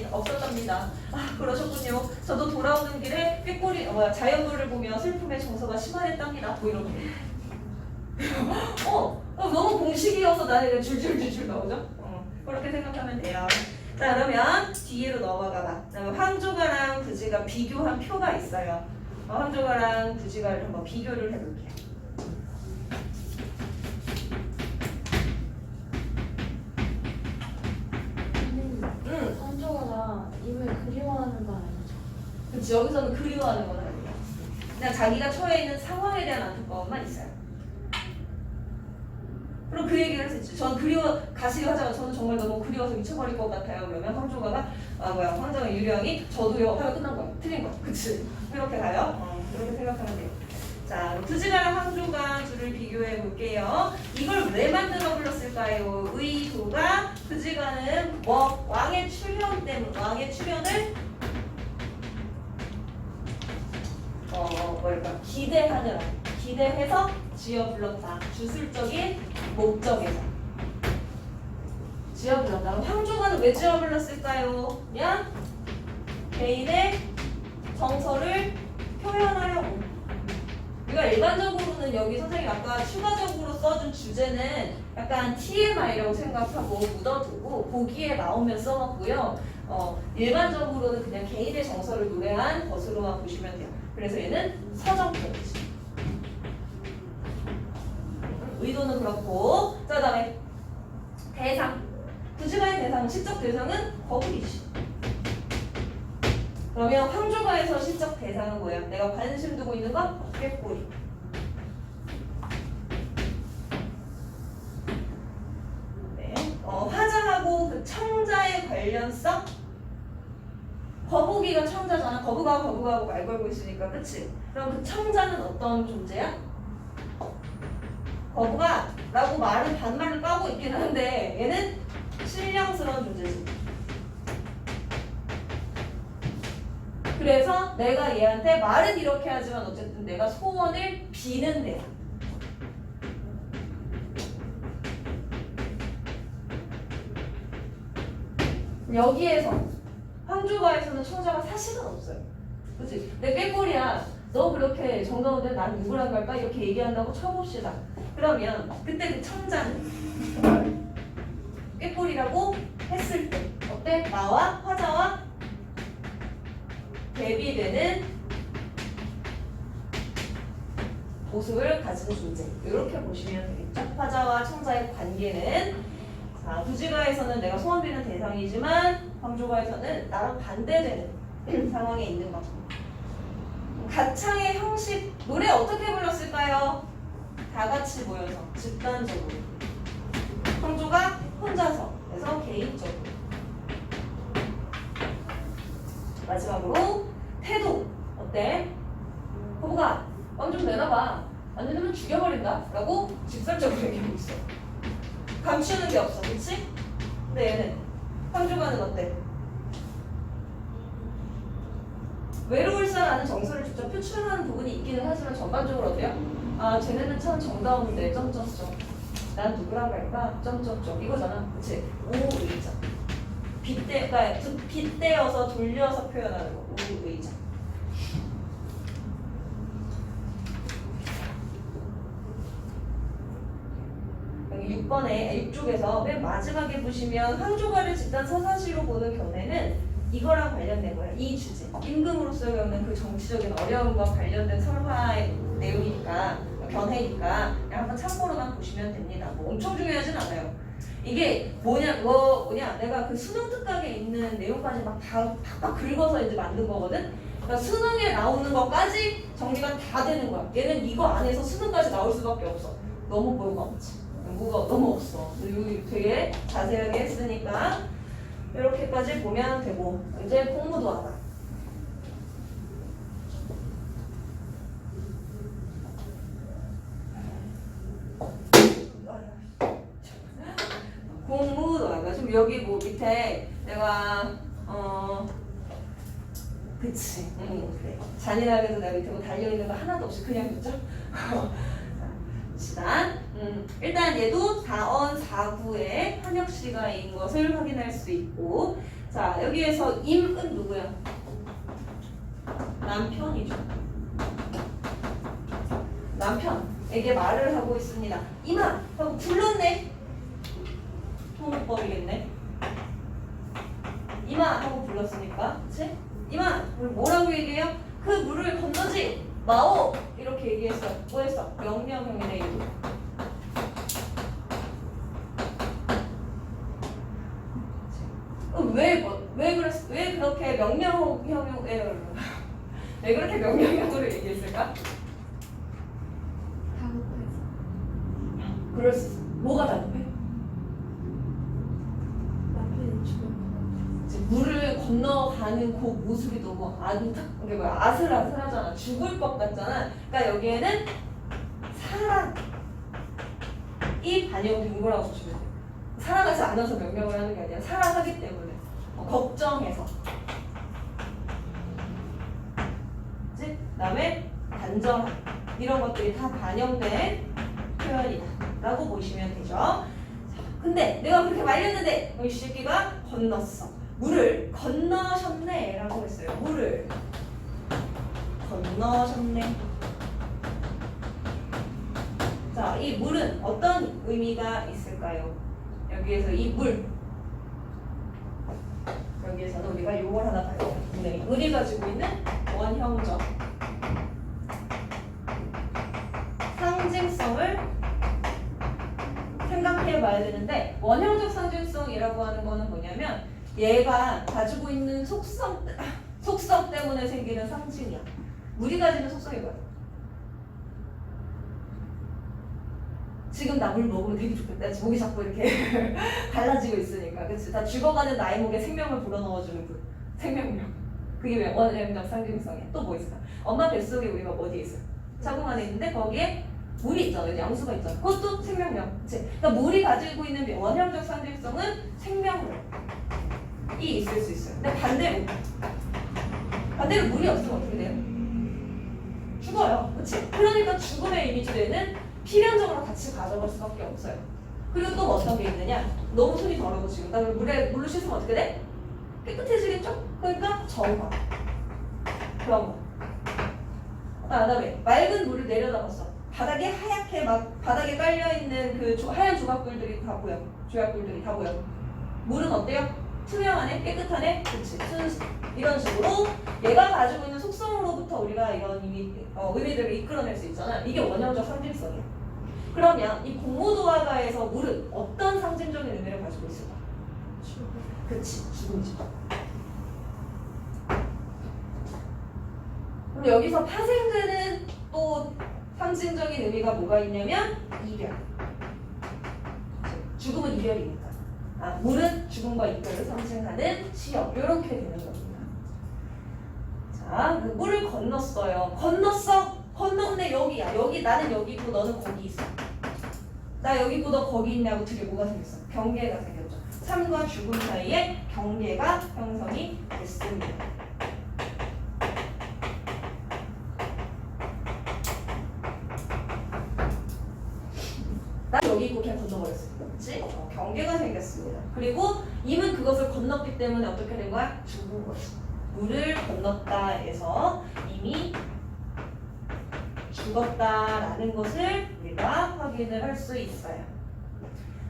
없었답니다. 아, 그러셨군요. 저도 돌아오는 길에 자연물을 보며 슬픔의 정서가 심화됐답니다. 뭐 이런 거. 너무 공식이어서 나는 줄줄줄줄 나오죠? 그렇게 생각하면 돼요. 자, 그러면 뒤로 넘어가 봐. 그다음에 황조가랑 부지가 비교한 표가 있어요. 황조가랑 부지가를 한번 비교를 해볼게요. 황조가 나 이걸 그리워하는 건 아니죠? 그치, 여기서는 그리워하는 건 아니에요. 그냥 자기가 처해 있는 상황에 대한 안타까움만 있어요. 그럼 그 얘기를 할 수 있지. 전 가시리 하자가 저는 정말 너무 그리워서 미쳐버릴 것 같아요. 그러면 황조가가 황정의 유령이 저도요 하면 끝난 거야. 틀린 거야. 그치? 이렇게 가요. 이렇게 생각하면 돼요. 자, 부지가랑 황조가 둘을 비교해 볼게요. 이걸 왜 만들어 불렀을까요? 의도가 부지가는 왕의 출현 때문에 왕의 출현을 기대해서 지어 불렀다. 주술적인 목적에서 지어 불렀다. 황조가는 왜 지어 불렀을까요? 그냥 개인의 정서를 표현하려고. 우리가 일반적으로는 여기 선생님 아까 추가적으로 써준 주제는 약간 TMI라고 생각하고 묻어두고 보기에 나오면 써먹고요. 일반적으로는 그냥 개인의 정서를 노래한 것으로만 보시면 돼요. 그래서 얘는 서정표이지. 의도는 그렇고. 자, 그다음에 대상. 부지가의 대상은 시적 대상은 거북이지. 그러면 황조가에서 시적 대상은 뭐야? 내가 관심 두고 있는 건 꾀꼬리. 네. 화자하고 그 청자의 관련성. 거북이가 청자잖아. 거북하고 말 걸고 있으니까, 그치? 그럼 그 청자는 어떤 존재야? 거북아라고 말은 반말을 까고 있긴 한데 얘는 신령스러운 존재지. 그래서 내가 얘한테 말은 이렇게 하지만 어쨌든 내가 소원을 비는 데야. 여기에서 황조가에서는 청자가 사실은 없어요. 그치? 내 꾀꼬리야. 너 그렇게 정다운데 난 누구랑 갈까? 이렇게 얘기한다고 쳐봅시다. 그러면 그때 그 청자는 꾀꼬리라고 했을 때 어때? 나와 화자와 대비되는 모습을 가진 존재. 이렇게 보시면 되겠죠? 화자와 청자의 관계는 자, 부지가에서는 내가 소원 비는 대상이지만 황조가에서는 나랑 반대되는 상황에 있는 것. 가창의 형식, 노래 어떻게 불렀을까요? 다 같이 모여서 집단적으로. 황조가 혼자서, 그래서 개인적으로. 마지막으로 태도 어때? 거북아, 왕 좀 내놔봐. 안 내면 죽여버린다 라고 직설적으로 얘기하고 있어. 감추는 게 없어, 그치? 근데 얘는 황조가는 어때? 외로울사라는 정서를 직접 표출하는 부분이 있기는 하지만 전반적으로 어때요? 아, 쟤네는 참 정다운데 점점점. 난 누구랑 갈까? 점점점. 이거잖아, 그치? 오의자. 그러니까 빗대어서 돌려서 표현하는 거. 오의자. 여기 6번에 6쪽에서 맨 마지막에 보시면 황조가를 집단 서사시로 보는 견해는 이거랑 관련된 거예요. 이 주제. 임금으로서 겪는 그 정치적인 어려움과 관련된 설화의 내용이니까, 견해니까 그냥 한번 참고로만 보시면 됩니다. 뭐 엄청 중요하진 않아요. 이게 뭐냐, 내가 그 수능 특강에 있는 내용까지 막 다 팍팍 긁어서 이제 만든 거거든. 그러니까 수능에 나오는 것까지 정리가 다 되는 거야. 얘는 이거 안에서 수능까지 나올 수밖에 없어. 너무 뭐가 없지. 뭐가 너무 없어. 여기 되게 자세하게 했으니까 이렇게까지 보면 되고 이제 공부도 하다. 공부도 하다. 지금 여기 뭐 밑에 내가 그치. 그래. 잔인하게도 내가 밑에 뭐 달려있는 거 하나도 없이 그냥 줬죠? 봅시다. 일단 얘도 4언 4구의 한혁씨가인 것을 확인할 수 있고, 자, 여기에서 임은 누구야? 남편이죠. 남편에게 말을 하고 있습니다. 임아! 하고 불렀네. 못 버리겠네. 임아! 하고 불렀으니까. 그치? 임아! 뭐라고 얘기해요? 그 물을 건너지 마오! 이렇게 얘기했어. 뭐 했어? 명령형이네, 이거. 왜 그렇게 왜 그렇게 명령형으로 얘기했을까? 그럴 수 있어. 뭐가 답답해? 남편이 죽으면 이제 물을 건너가는 그 모습이 너무 이게 뭐야? 아슬아슬하잖아. 죽을 것 같잖아. 그러니까 여기에는 사랑이 반영된 거라고 보시면 돼. 사랑하지 않아서 명령을 하는 게 아니라 사랑하기 때문에 걱정해서. 그치? 그다음에 간절함 이런 것들이 다 반영된 표현이다 라고 보시면 되죠. 자, 근데 내가 그렇게 말렸는데 이 새끼가 건넜어. 물을 건너셨네 라고 했어요. 물을 건너셨네. 자, 이 물은 어떤 의미가 있을까요? 여기에서 이 물, 여기에서는 우리가 요걸 하나 봐야 돼요. 물이 가지고 있는 원형적 상징성을 생각해 봐야 되는데, 원형적 상징성이라고 하는 거는 뭐냐면 얘가 가지고 있는 속성 때문에 생기는 상징이야. 물이 가지는 속성이 뭐야? 지금 나 물 먹으면 되게 좋겠다. 목이 자꾸 이렇게 달라지고 있으니까. 그치? 다 죽어가는 나의 목에 생명을 불어넣어주는 그 생명력. 그게 왜 원형적 상징성이야. 또 뭐 있을까? 엄마 뱃속에 우리가 어디에 있어? 자궁 안에 있는데 거기에 물이 있잖아. 양수가 있잖아. 그것도 생명력. 그치? 그러니까 물이 가지고 있는 원형적 상징성은 생명력이 있을 수 있어요. 근데 반대로 물이 없으면 어떻게 돼요? 죽어요. 그치? 그러니까 죽음의 이미지에는 필연적으로 같이 가져갈 수밖에 없어요. 그리고 또 어떤 게 있느냐? 너무 손이 더러워 지금. 나 물로 씻으면 어떻게 돼? 깨끗해지겠죠? 그러니까 정화. 그런 거. 그다음에 맑은 물을 내려다봤어. 바닥에 하얗게 막 바닥에 깔려 있는 그 하얀 조각들이 다 보여. 조약들이 다 보여. 물은 어때요? 투명하네, 깨끗하네, 그렇지. 이런 식으로 얘가 가지고 있는 속성으로부터 우리가 이런 의미들을 이끌어낼 수 있잖아. 이게 원형적 상징성이야. 그러면 이 공모도화가에서 물은 어떤 상징적인 의미를 가지고 있을까? 죽음. 그렇지, 죽음이지. 그럼 여기서 파생되는 또 상징적인 의미가 뭐가 있냐면 이별. 죽음은 이별이니까. 물은 죽음과 이별을 상징하는 시역. 이렇게 되는 겁니다. 자, 그 물을 건넜어요. 건넜네. 여기야. 여기 나는 여기 있고 너는 거기 있어. 나 여기 있고 너 거기 있냐고 둘이 뭐가 생겼어? 경계가 생겼죠. 삶과 죽음 사이에 경계가 형성이 됐습니다. 나 여기 있고 그냥 건너버렸어. 그렇지? 경계가 생겼습니다. 그리고 임은 그것을 건넜기 때문에 어떻게 된 거야? 죽은 거지. 물을 건넜다 해서 이미 죽었다라는 것을 우리가 확인을 할 수 있어요.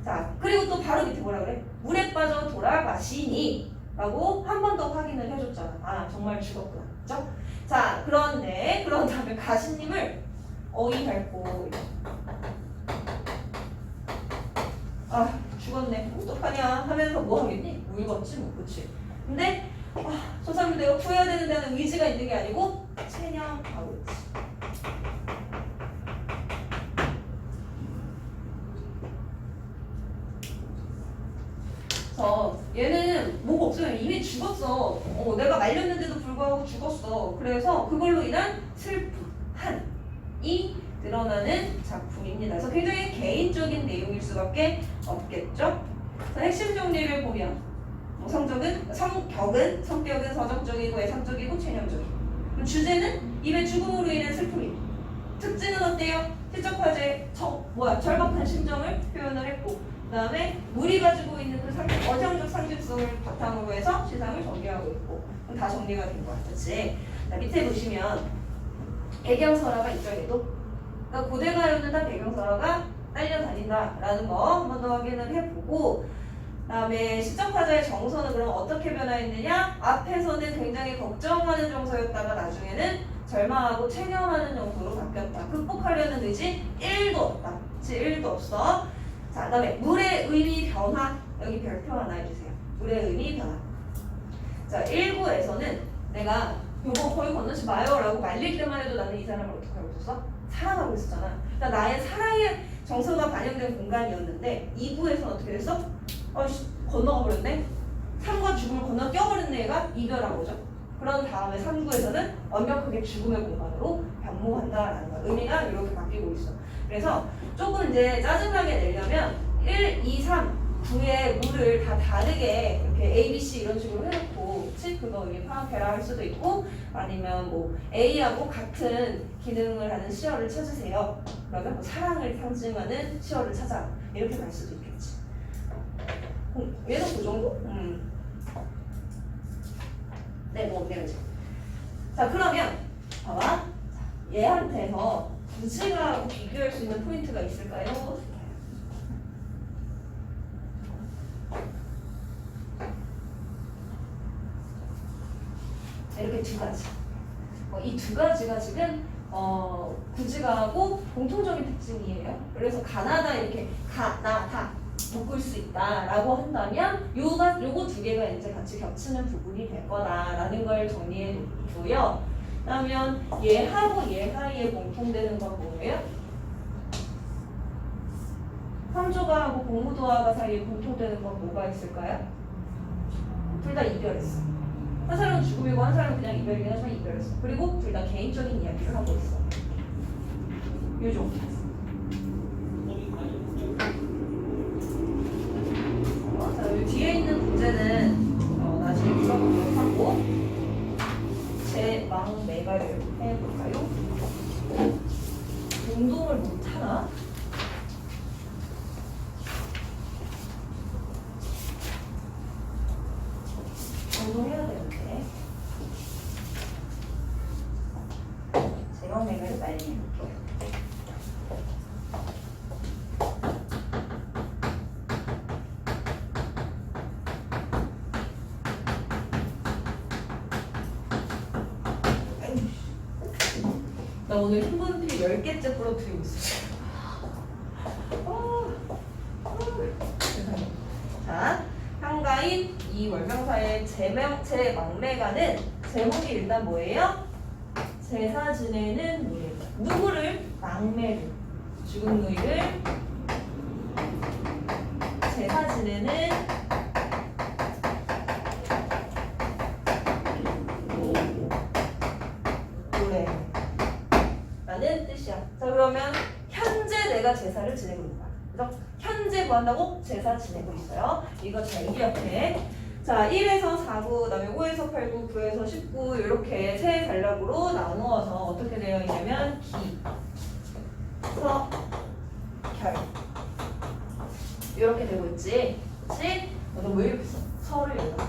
자, 그리고 또 바로 밑에 뭐라 그래? 물에 빠져 돌아가시니 라고 한 번 더 확인을 해줬잖아. 정말 죽었구나. 그죠? 자, 그런 다음에 가시님을 어이밟고 죽었네. 어떡하냐 하면서 뭐 하겠니? 울겠지 뭐. 그치? 근데 저 사람을 내가 구해야 되는데 하는 의지가 있는 게 아니고 체념하고 있지. 얘는 뭐가 없어요. 이미 죽었어. 내가 말렸는데도 불구하고 죽었어. 그래서 그걸로 인한 슬픔, 한이 드러나는 작품입니다. 그래서 굉장히 개인적인 내용일 수밖에 없겠죠. 자, 핵심 정리를 보면 성격은 서정적이고 애상적이고 체념적이고, 그럼 주제는 입의 죽음으로 인한 슬픔이고, 특징은 어때요? 시적 화제의 절박한 심정을 표현을 했고, 그 다음에 물이 가지고 있는 그 어정적 상징성을 바탕으로 해서 시상을 전개하고 있고, 그럼 다 정리가 된 거야, 그렇지? 자, 밑에 보시면 배경설화가 있죠, 얘도. 그러니까 고대가요는 다 배경설화가 딸려다닌다라는 거 한 번 더 확인을 해보고, 그다음에 시적 화자의 정서는 그럼 어떻게 변화했느냐? 앞에서는 굉장히 걱정하는 정서였다가 나중에는 절망하고 체념하는 정서로 바뀌었다. 극복하려는 의지 1도 없다. 그치? 1도 없어. 자, 그다음에 물의 의미 변화. 여기 별표 하나 해주세요. 물의 의미 변화. 자, 1부에서는 내가 요거 거의 건너지 마요 라고 말릴 때만 해도 나는 이 사람을 어떻게 하고 있었어? 사랑하고 있었잖아. 그러니까 나의 사랑의 정서가 반영된 공간이었는데 2부에서는 어떻게 됐어? 건너가 버렸네? 삶과 죽음을 건너 뛰어버렸네. 얘가 이별하고 오죠. 그런 다음에 3부에서는 완벽하게 죽음의 공간으로 변모한다라는 거야. 의미가 이렇게 바뀌고 있어. 그래서 조금 이제 짜증나게 내려면 1, 2, 3, 9의 물을 다 다르게 이렇게 A, B, C 이런 식으로 해놓고, 그치? 그거 의미 파악해라 할 수도 있고, 아니면 뭐 A하고 같은 기능을 하는 시어를 찾으세요. 그러면 뭐 사랑을 상징하는 시어를 찾아. 이렇게 갈 수도 있겠지. 얘도 그 정도? 네, 뭐 되는지. 자, 그러면 봐봐. 얘한테서 부지가 비교할 수 있는 포인트가 있을까요? 이렇게 두 가지. 이 두 가지가 지금 구지가하고 공통적인 특징이에요. 그래서 가나다 이렇게 다 묶을 수 있다라고 한다면 요거 두 개가 이제 같이 겹치는 부분이 될 거다라는 걸 정리해 놓고요. 그러면 얘하고 얘 사이에 공통되는 건 뭐예요? 함조가하고 공무도화가 사이에 공통되는 건 뭐가 있을까요? 둘 다 이별했어. 한 사람은 죽음이고 한 사람은 그냥 이별이긴 하지만 이별했어. 그리고 둘 다 개인적인 이야기를 하고 있어. 요 정도. 자, 여기 뒤에 있는 문제는 나중에 풀어보도록 하고, 제 망매가를 해볼까요? 운동을 못하나? 운동해야 되는데. 제 망매가를 빨리 해볼게요. 나 오늘 흰분필 10개째 부러뜨리고 있어. 세상에. 자, 한가인 이 월명사의 제망매가는 제목이 일단 뭐예요? 제사 지내는 노예. 누구를? 망매를. 죽은 누이를 제사 지내는 노래 라는 뜻이야. 자, 그러면 현재 내가 제사를 지내고 있는 거야. 그래서 현재 뭐 한다고? 제사 지내고 있어요. 이거 잘 기억해. 자, 1에서 4구, 그다음에 5에서 8구, 9에서 19 이렇게 세 단락으로 나누어서 어떻게 되어 있냐면 기, 서, 결 이렇게 되고 있지. 그렇지? 너 왜 이렇게 써? 서를 여기다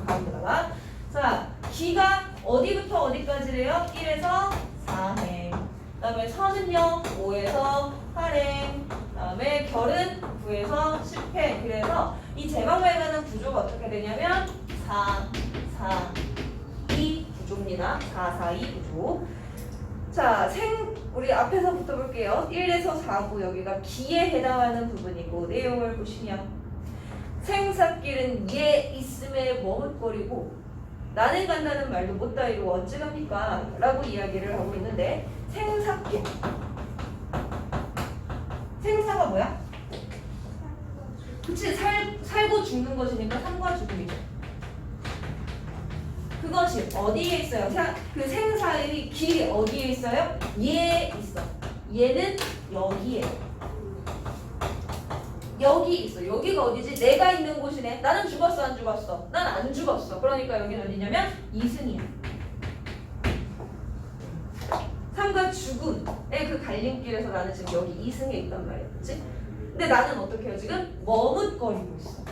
가운데다가. 자, 기가 어디부터 어디까지래요? 1에서 4행. 그다음에 서는요 5에서 8행. 그다음에 결은 9에서 10행. 그래서 이 제방매가는 구조가 어떻게 되냐면 4, 4, 2 구조입니다. 4, 4, 2 구조. 자, 우리 앞에서부터 볼게요. 1에서 4구 여기가 기에 해당하는 부분이고, 내용을 보시면 생사길은 예 있음에 머뭇거리고 나는 간다는 말도 못 따위로 어찌 갑니까? 라고 이야기를 하고 있는데 생사격. 생사가 뭐야? 그치, 살고 죽는 것이니까 삶과 죽음이죠. 그것이 어디에 있어요? 그 생사의 길이 어디에 있어요? 얘에 있어. 얘는 여기에. 여기 있어. 여기가 어디지? 내가 있는 곳이네. 나는 죽었어, 안 죽었어? 난 안 죽었어. 그러니까 여기는 어디냐면 이승이야. 삶과 죽음의 그 갈림길에서 나는 지금 여기 이승에 있단 말이야. 그치? 근데 나는 어떻게 해요? 지금 머뭇거리고 있어.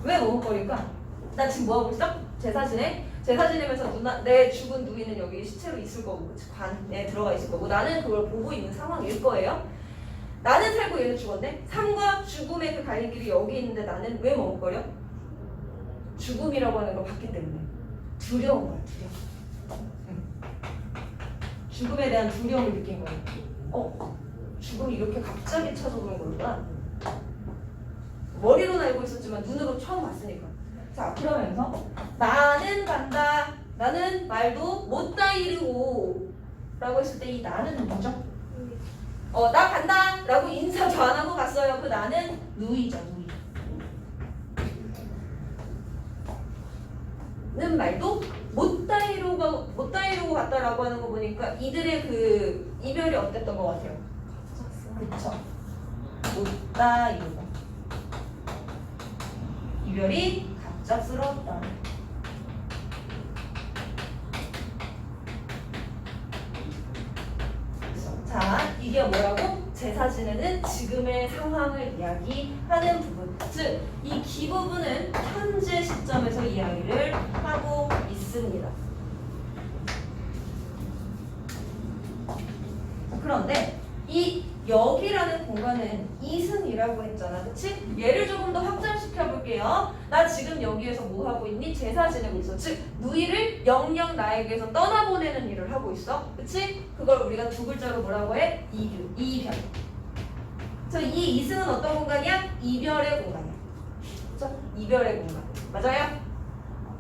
왜 머뭇거릴까? 나 지금 뭐 하고 있어? 제사 지내? 제사 지내면서 내 죽은 누이는 여기 시체로 있을 거고 관에 들어가 있을 거고 나는 그걸 보고 있는 상황일 거예요. 나는 살고 얘는 죽었네. 삶과 죽음의 그 갈림길이 여기 있는데 나는 왜 머뭇거려? 죽음이라고 하는 걸 봤기 때문에 두려운 거야. 죽음에 대한 두려움을 느낀 거야. 죽음이 이렇게 갑자기 찾아오는 거구나. 머리로는 알고 있었지만 눈으로 처음 봤으니까. 자, 그러면서 나는 간다. 나는 말도 못 따이르고 라고 했을 때 이 나는 뭐죠? 나 간다 라고 인사도 안 하고 갔어요. 그 나는 누이죠. 누이. 는 말도 못 따이르고 갔다라고 하는 거 보니까 이들의 그 이별이 어땠던 것 같아요? 그쵸? 못 따이르고 이별이 갑작스러웠다. 자, 이게 뭐라고? 제사 지내는 지금의 상황을 이야기하는 부분. 즉, 이 기 부분은 현재 시점에서 이야기를 하고 있습니다. 그런데 이 여기라는 공간은 이승이라고 했잖아. 그치? 얘를 조금 더 확장시켜 볼게요. 나 지금 여기에서 뭐 하고 있니? 제사 지내고 있어. 즉 누이를 영영 나에게서 떠나보내는 일을 하고 있어. 그치? 그걸 우리가 두 글자로 뭐라고 해? 이별. 그래서 이 이승은 어떤 공간이야? 이별의 공간이야. 그쵸? 이별의 공간. 맞아요?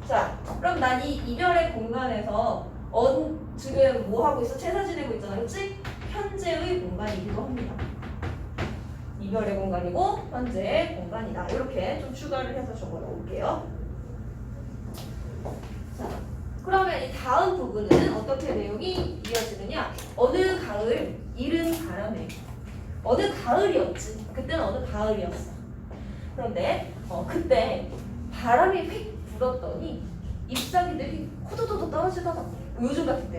자, 그럼 난 이 이별의 공간에서 지금 뭐 하고 있어? 제사 지내고 있잖아. 그치? 현재의 공간이기도 합니다. 이별의 공간이고 현재의 공간이다. 이렇게 좀 추가를 해서 적어 놓을게요. 자, 그러면 이 다음 부분은 어떻게 내용이 이어지느냐? 어느 가을 이른 바람에 어느 가을이었지. 그때는 어느 가을이었어. 그런데 그때 바람이 휙 불었더니 잎사귀들이 호도도도 떨어지더라고. 요즘 같은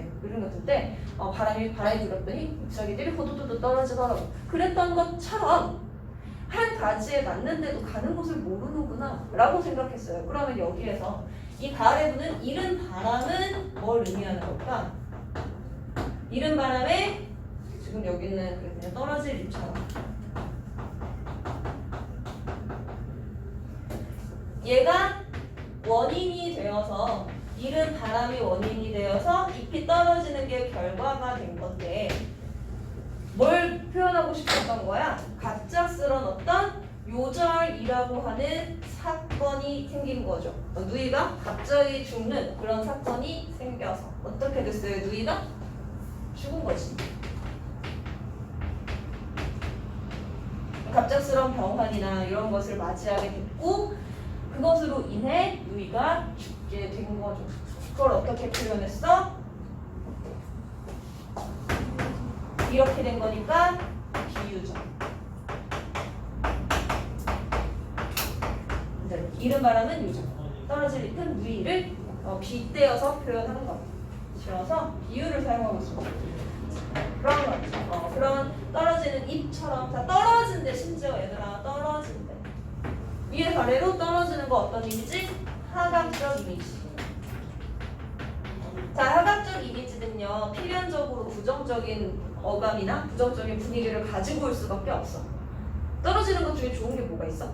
때 바람이 불었더니 잎사귀들이 호도도도 떨어지더라고. 그랬던 것처럼 한 가지에 맞는데도 가는 곳을 모르는구나 라고 생각했어요. 그러면 여기에서 이 가을에 부는 이른 바람은 뭘 의미하는 걸까? 이른 바람에 지금 여기는 그냥 떨어질 잎처럼 얘가 원인이 되어서 이른 바람이 원인이 되어서 잎이 떨어지는 게 결과가 된 건데 뭘 표현하고 싶었던 거야? 갑작스런 어떤 요절이라고 하는 사건이 생긴 거죠. 누이가 갑자기 죽는 그런 사건이 생겨서 어떻게 됐어요? 누이가 죽은 거지. 갑작스런 병환이나 이런 것을 맞이하게 됐고 그것으로 인해 누이가 죽게 된 거죠. 그걸 어떻게 표현했어? 이렇게 된 거니까 비유죠. 이른 바람은 요절, 떨어질 잎은 누이를 빗대어서 표현하는 겁니다. 지어서 비유를 사용하고 있습니다. 그런 거죠. 그런 떨어지는 잎처럼 자 떨어진대. 심지어 얘들아 떨어진대. 위에서 아래로 떨어지는 거 어떤 이미지? 하각적 이미지. 자, 하각적 이미지는요 필연적으로 부정적인 어감이나 부정적인 분위기를 가지고 올 수밖에 없어. 떨어지는 것 중에 좋은 게 뭐가 있어?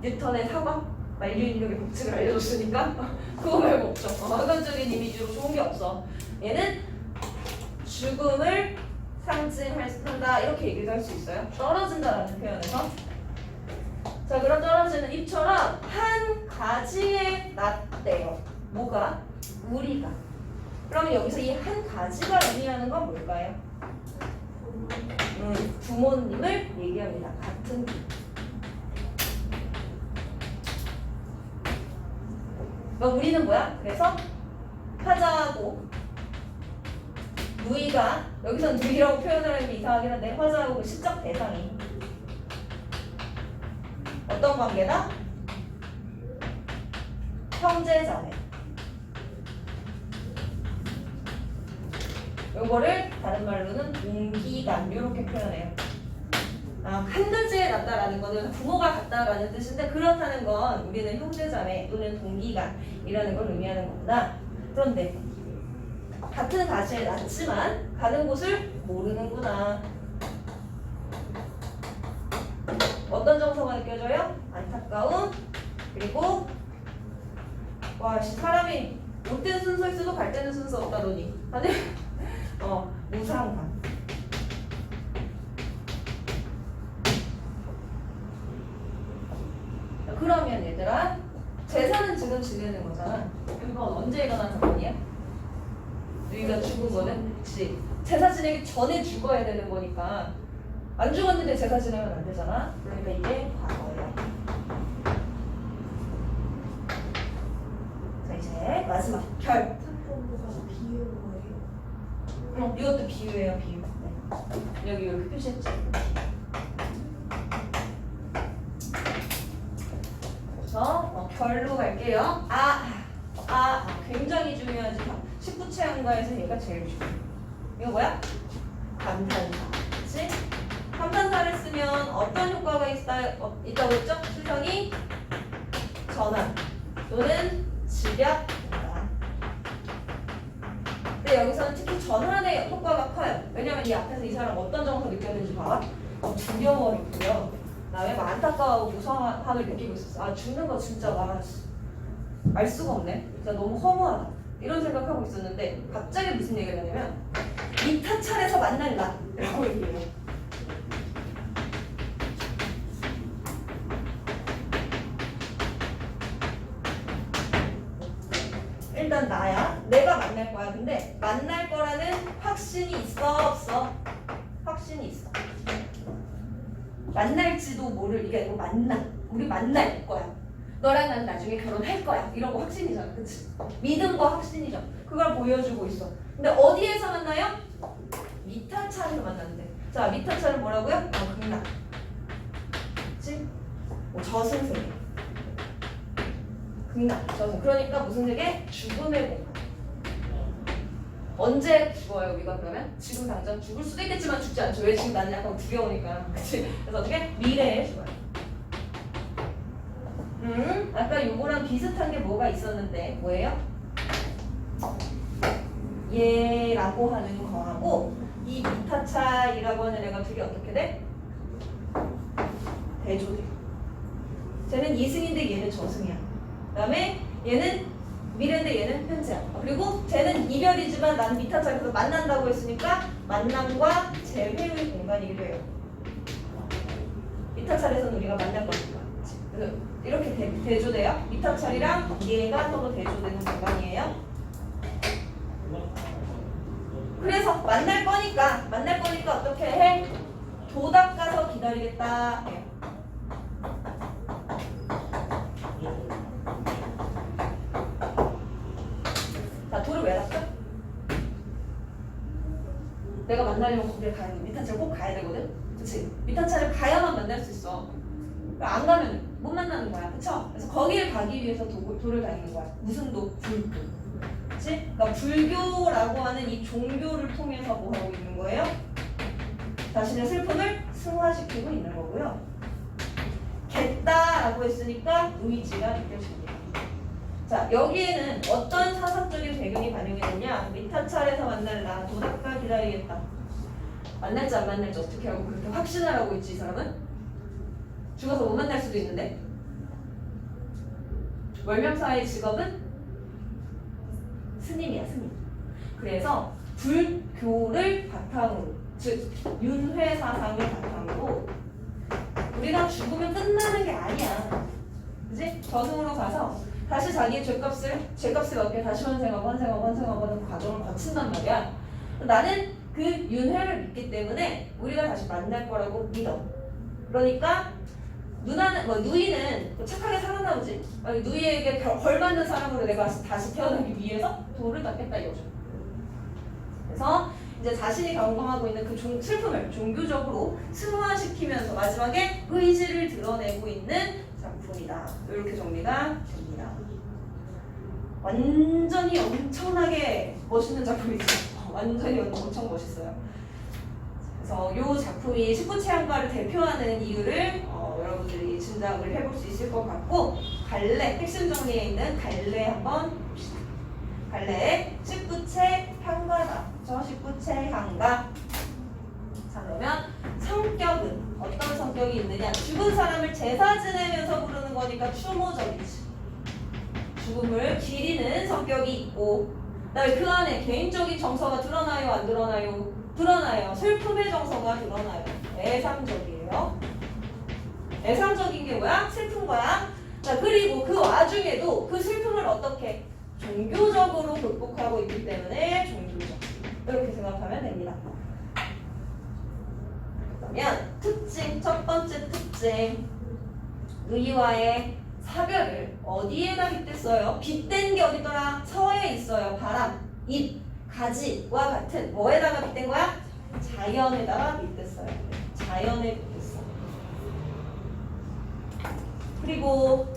뉴턴의 사과? 만류인력의 법칙을 알려줬으니까 그거 말고 없죠. 하각적인 이미지로 좋은 게 없어. 얘는 죽음을 상징한다 이렇게 얘기도 할 수 있어요. 떨어진다라는 표현에서. 자, 그럼 떨어지는 잎처럼 한 가지에 낫대요. 뭐가? 우리가. 그러면 여기서 이 한 가지가 의미하는 건 뭘까요? 부모님을 얘기합니다. 같은 부. 그럼 우리는 뭐야? 그래서 화자하고 누이가, 여기서는 누이라고 표현을 하면 이상하긴 한데 화자하고 그 시적 대상이 어떤 관계다? 형제자매. 요거를 다른 말로는 동기간 이렇게 표현해요. 한 가지에 낫다라는 거는 부모가 같다라는 뜻인데, 그렇다는 건 우리는 형제자매 또는 동기간이라는 걸 의미하는 겁니다. 그런데 같은 가지에 낫지만 가는 곳을 모르는구나. 어떤 정서가 느껴져요? 안타까움, 그리고 사람이 올 때는 순서 있어도 갈 때는 순서 없다더니 무상감. 그러면 얘들아, 제사는 지금 지내는 거잖아. 이건 언제 일어난 사건이야? 누이가 죽은 거는? 그치. 제사 지내기 전에 죽어야 되는 거니까 안 죽었는데 제사 지내면 안 되잖아. 그러니까 이게 과거예요. 자, 이제 마지막 결. 사건부가 비유예요. 이것도 비유예요, 비유. 네. 여기 이렇게 표시했지. 그래서 결로 갈게요. 굉장히 중요하지. 19체험가에서 얘가 제일 중요해. 이거 뭐야? 감탄사. 그치? 감탄사를 쓰면 어떤 효과가 있다고 했죠? 실성이 전환 또는 집약입니다. 근데 여기서는 특히 전환의 효과가 커요. 왜냐면 이 앞에서 이 사람 어떤 정서 느꼈는지 봐봐. 두려워했고요. 그다음에 안타까워하고 무서움을 느끼고 있었어. 죽는 거 진짜 알 수가 없네. 진짜 너무 허무하다. 이런 생각하고 있었는데 갑자기 무슨 얘기를 하냐면 이타찰에서 만날라 라고 얘기해요. 일단 나야. 내가 만날 거야. 근데 만날 거라는 확신이 있어 없어? 확신이 있어. 만날지도 모를, 이게 아니고 우리 만날 거야. 너랑 난 나중에 결혼할 거야. 이런 거 확신이잖아. 그치? 믿음과 확신이죠. 그걸 보여주고 있어. 근데 어디에서 만나요? 미타차에서 만났는데. 자, 미타차는 뭐라고요? 극락. 그치? 저승세계. 극락, 저승. 그러니까 무슨 세계? 죽음의 공간. 언제 죽어요, 우리가 그러면? 지금 당장 죽을 수도 있겠지만 죽지 않죠. 왜? 지금 나는 약간 두려우니까. 그치? 그래서 어떻게? 미래에 죽어요. 아까 요거랑 비슷한 게 뭐가 있었는데, 뭐예요? 얘라고 하는 거하고, 이 미타차이라고 하는 애가 둘이 어떻게 돼? 대조돼. 쟤는 이승인데 얘는 저승이야. 그 다음에 얘는 미래인데 얘는 현재야. 그리고 쟤는 이별이지만 나는 미타차에서 만난다고 했으니까 만남과 재회의 공간이기도 해요. 미타차에서는 우리가 만날 거니까. 그래서 이렇게 대조돼요. 미타차이랑 얘가 서로 대조되는 공간이에요. 그래서 만날 거니까 어떻게 해? 도닥 가서 기다리겠다 해요. 자, 돌을 왜 놨어? 내가 만나려면 거기를 가야 돼. 미타차를 꼭 가야 되거든? 그치? 미타차를 가야만 만날 수 있어. 안 가면 못 만나는 거야. 그쵸? 그래서 거기를 가기 위해서 돌을 다니는 거야. 무슨 도? 불교. 그치? 그러니까 불교라고 하는 이 종교를 통해서 뭐 하고 있는 거예요? 자신의 슬픔을 승화시키고 있는 거고요. 겠다라고 했으니까 의지가 느껴집니다. 자, 여기에는 어떤 사상적인 배경이 반영이 됐냐? 미타찰에서 만날라, 도닥가 기다리겠다. 만날지 안 만날지 어떻게 하고 그렇게 확신을 하고 있지, 이 사람은? 죽어서 못 만날 수도 있는데. 월명사의 직업은 스님이야, 스님. 그래서 불교를 바탕으로, 즉 윤회 사상을 바탕으로 우리가 죽으면 끝나는 게 아니야. 그지? 저승으로 가서 다시 자기의 죄값을 얻게 다시 환생하고 하는 과정을 거친단 말이야. 나는 그 윤회를 믿기 때문에 우리가 다시 만날 거라고 믿어. 그러니까 누이는 착하게 살아나오지. 누이에게 벌 받는 사람으로 내가 다시 태어나기 위해서 도를 닦겠다 이거죠. 그래서 이제 자신이 경험하고 있는 그 슬픔을 종교적으로 승화시키면서 마지막에 의지를 드러내고 있는 작품이다. 이렇게 정리가 됩니다. 완전히 엄청나게 멋있는 작품이죠. 완전히 엄청 멋있어요. 그래서 이 작품이 19체험가를 대표하는 이유를 여러분들이 짐작을 해볼 수 있을 것 같고, 갈래, 핵심 정리에 있는 갈래 한번 봅시다. 갈래 19체 향가다. 19체 향가. 자, 그러면 성격은 어떤 성격이 있느냐? 죽은 사람을 제사 지내면서 부르는 거니까 추모적이지. 죽음을 기리는 성격이 있고, 그다음에 그 안에 개인적인 정서가 드러나요, 안 드러나요? 드러나요. 슬픔의 정서가 드러나요. 애상적이에요. 애상적인 게 뭐야? 슬픈 거야. 자, 그리고 그 와중에도 그 슬픔을 어떻게 종교적으로 극복하고 있기 때문에 종교적. 이렇게 생각하면 됩니다. 그러면 특징, 첫 번째 특징. 의와의 사별을 어디에다 빗댔어요? 빗댄 게 어디더라? 서에 있어요. 바람, 잎, 가지와 같은 뭐에다가 빗댄 거야? 자연에다가 빗댔어요. 자연에 빗댔어. 그리고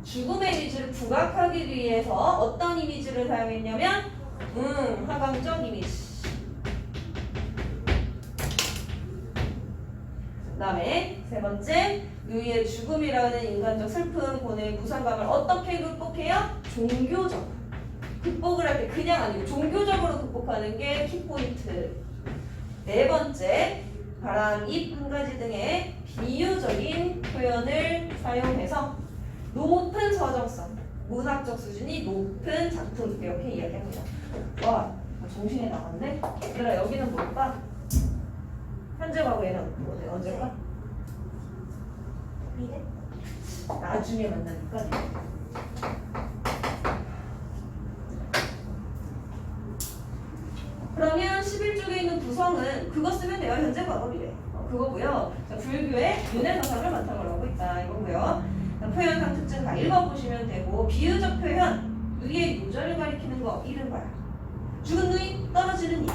죽음의 이미지를 부각하기 위해서 어떤 이미지를 사용했냐면 하강적 이미지. 그 다음에 세 번째, 유의의 죽음이라는 인간적 슬픔, 고뇌의 무상감을 어떻게 극복해요? 종교적. 극복을 할 때 그냥 아니고 종교적으로 극복하는 게 키포인트. 네 번째, 바람, 잎, 한 가지 등의 비유적인 표현을 사용해서 높은 서정성, 문학적 수준이 높은 작품, 이렇게 이야기합니다. 와, 정신이 나갔네? 얘들아, 여기는 뭘까? 현재 과거에는 뭐지? 언제까? 미래? 나중에 만나니까. 그러면 11쪽에 있는 구성은 그거 쓰면 돼요. 현재 과거 미래. 그거고요. 자, 불교의 윤회사상을 바탕으로 하고 있다. 이거고요. 표현상 특징 다 읽어보시면 되고, 비유적 표현, 누이의 요절을 가리키는 거 이런 거야. 죽은 누이, 떨어지는 잎,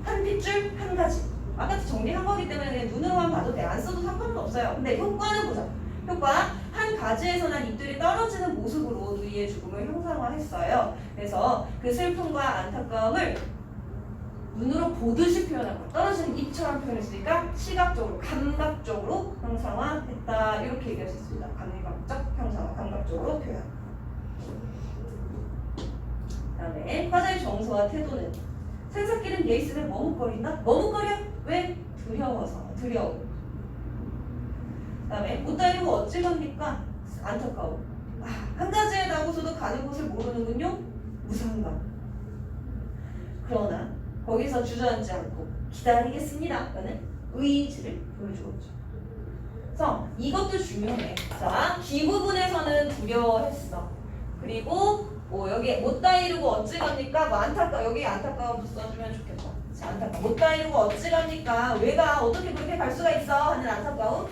한 핏줄, 한 가지. 아까 정리한 거기 때문에 그냥 눈으로만 봐도 돼. 안 써도 상관은 없어요. 근데 효과는 보자. 효과, 한 가지에서 난 잎들이 떨어지는 모습으로 누이의 죽음을 형상화했어요. 그래서 그 슬픔과 안타까움을 눈으로 보듯이 표현한 거야. 떨어지는 잎처럼 표현했으니까 시각적으로, 감각적으로 형상화했다. 이렇게 얘기할 수 있습니다. 감각적 형상화, 감각적으로 표현. 그 다음에 화자의 정서와 태도는 생사길은 얘 있으면 머뭇거린다? 머뭇거려? 왜? 두려워서. 두려워. 그 다음에 못다 이루고 어찌 갑니까? 안타까워. 한 가지에 나고서도 가는 곳을 모르는군요? 무상감. 그러나 거기서 주저앉지 않고 기다리겠습니다. 라는 의지를 보여주고 있죠. 그래서 이것도 중요해. 자, 기 부분에서는 두려워했어. 그리고 여기 못다 이루고 어찌 갑니까? 여기 안타까움도 써주면 좋겠다. 자, 못다 이루고 어찌 갑니까? 왜가 어떻게 그렇게 갈 수가 있어? 하는 안타까움.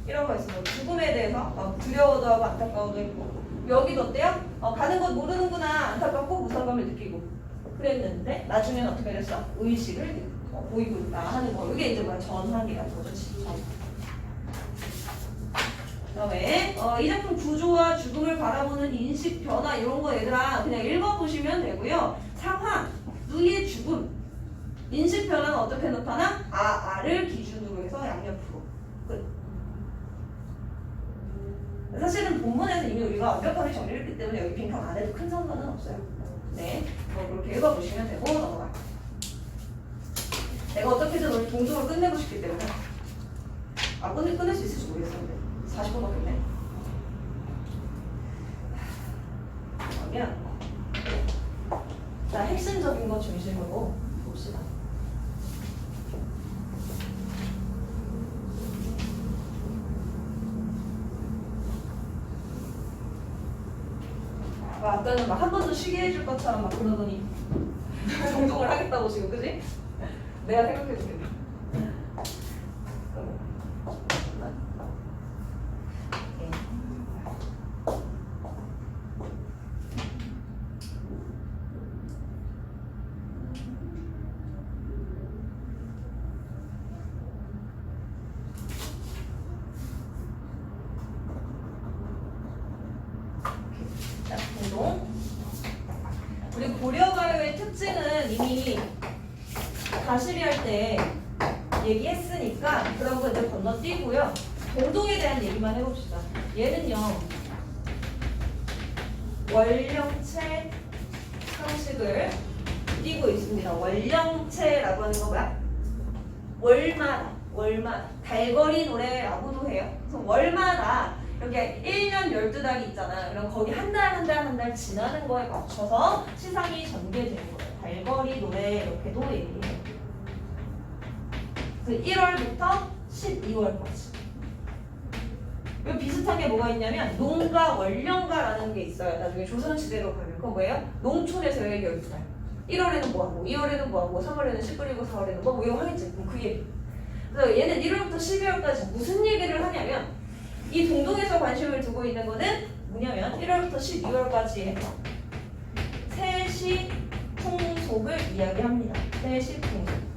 이런 거 있어. 죽음에 대해서 두려워도 하고 안타까움도 있고. 여기도 어때요? 가는 것 모르는구나. 안타깝고 무상감을 느끼고. 그랬는데 나중에는 어떻게 됐어? 의식을 보이고 있다 하는 거. 이게 이제 뭐야? 전환이라는 거죠. 전. 그다음에 이 작품 구조와 죽음을 바라보는 인식 변화 이런 거 얘들아 그냥 읽어보시면 되고요. 상황, 누이의 죽음, 인식 변화는 어떻게 나타나? 아를 기준으로 해서 양옆으로. 끝. 사실은 본문에서 이미 우리가 완벽하게 정리를 했기 때문에 여기 빈칸 안 해도 큰 상관은 없어요. 네, 그렇게 읽어보시면 되고 넘어가. 내가 어떻게든 오늘 동종을 끝내고 싶기 때문에 끝낼 수 있을지 모르겠었는데 40분 넘겠네. 그러면 자, 핵심적인 거 중심으로 봅시다. 아까는 막 한 번 더 쉬게 해줄 것처럼 막 그러더니 정동을 하겠다고 지금 그지? 내가 생각해줄게. 자, 운동. 우리 고려가요의 특징은 이미 다시리 할 때 얘기했으니까 그런 거 이제 건너뛰고요. 동동에 대한 얘기만 해봅시다. 얘는요, 원령체 상식을 띄고 있습니다. 원령체라고 하는 거 뭐야? 월마다. 달거리 노래라고도 해요. 그래서 월마다 이렇게 1년 12달이 있잖아. 그럼 거기 한 달 지나는 거에 맞춰서 시상이 전개되는 거예요. 달거리 노래 이렇게도 얘기해요. 그래서 1월부터 12월까지. 이 비슷한 게 뭐가 있냐면 농가 월령가라는 게 있어요. 나중에 조선시대로 가면 그건 뭐예요? 농촌에서의 12달. 1월에는 뭐하고 2월에는 뭐하고 3월에는 씨 뿌리고 4월에는 뭐 이거 하겠지. 그럼 그 얘기. 그래서 얘는 1월부터 12월까지 무슨 얘기를 하냐면 이 동동에서 관심을 두고 있는 거는 뭐냐면 1월부터 12월까지의 세시 풍속을 이야기합니다. 세시 풍속.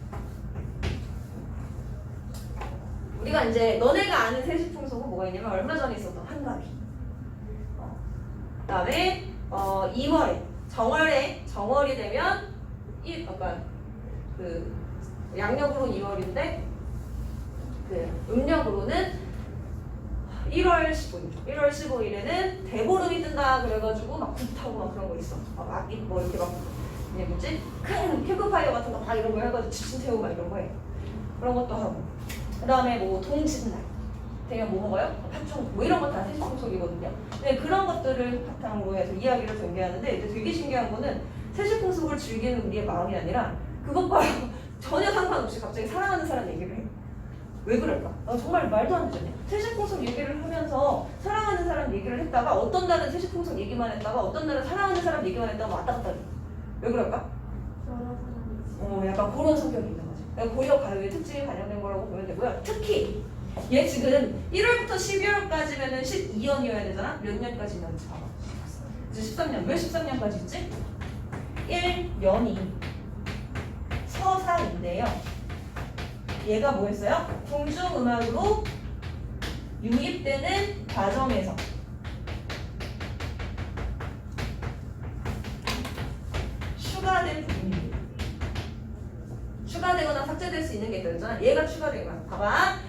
우리가 이제 너네가 아는 세시 풍속은 뭐가 있냐면 얼마 전에 있었던 한가위. 그다음에 2월에 정월이 되면 아까 그 양력으로는 2월인데 그 음력으로는 1월 15일에는 대보름이 뜬다 그래가지고 막 굿하고 막 그런 거 있어. 막 뭐 이렇게 막 이게 뭐지? 큰 캠프파이어 같은 거 막 이런 거 해가지고 집신 태우고 막 이런 거 해. 그런 것도 하고. 그다음에 뭐 동짓날 되면 뭐 먹어요? 팥죽 뭐 이런 거 다 세시풍속이거든요. 근데 그런 것들을 바탕으로 해서 이야기를 전개하는데 이제 되게 신기한 거는 세시풍속을 즐기는 우리의 마음이 아니라 그것과 전혀 상관없이 갑자기 사랑하는 사람 얘기를 해. 왜 그럴까? 정말 말도 안 되잖아요. 세시풍속 얘기를 하면서 사랑하는 사람 얘기를 했다가 어떤 날은 세시풍속 얘기만 했다가 어떤 날은 사랑하는 사람 얘기만 했다가 왔다 갔다 해. 왜 그럴까? 약간 그런 성격이 있는 거죠. 그러니까 고려 가요의 특징이 반영된 거라고 보면 되고요. 특히 얘 지금 1월부터 12월까지면은 12년이어야 되잖아? 몇 년까지 있는지 봐봐. 이제 13년. 왜 13년까지 있지? 1년이 서사인데요. 얘가 뭐였어요? 궁중음악으로 유입되는 과정에서 추가된 부분입니다. 추가되거나 삭제될 수 있는 게 있잖아. 얘가 추가된 거야. 봐봐.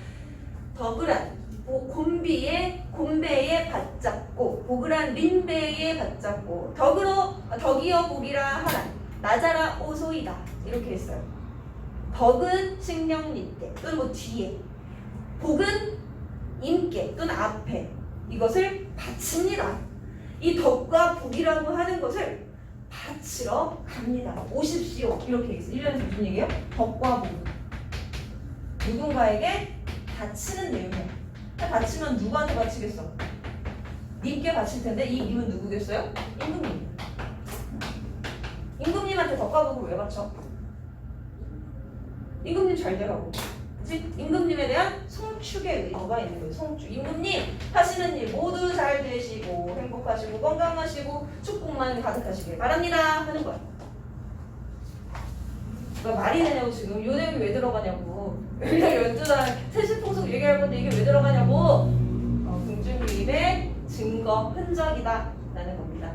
덕을한 곰배에 받잡고 보그란 린배에 받잡고 덕이여 복이라 하라 나자라 오소이다 이렇게 했어요. 덕은 신령님께 또는 뭐 뒤에, 복은 임께 또는 앞에 이것을 바칩니다. 이 덕과 복이라고 하는 것을 바치러 갑니다. 오십시오 이렇게 얘기했어요. 1년에서 무슨 얘기예요? 덕과 복은 누군가에게 바치는 내용이야. 바치면 누구한테 바치겠어? 님께 바칠 텐데 이 님은 누구겠어요? 임금님. 임금님한테 덕과 복을 왜 바쳐? 임금님 잘 되라고. 그치? 임금님에 대한 송축의 의도가 있는 거예요. 송축. 임금님 하시는 일 모두 잘 되시고 행복하시고 건강하시고 축복만 가득하시길 바랍니다 하는 거야. 그러니까 말이 되냐고 지금 요 내용이 왜 들어가냐고. 1년 12달 세시풍속 얘기할 건데 이게 왜 들어가냐고. 궁중유입의 증거 흔적이다 라는 겁니다.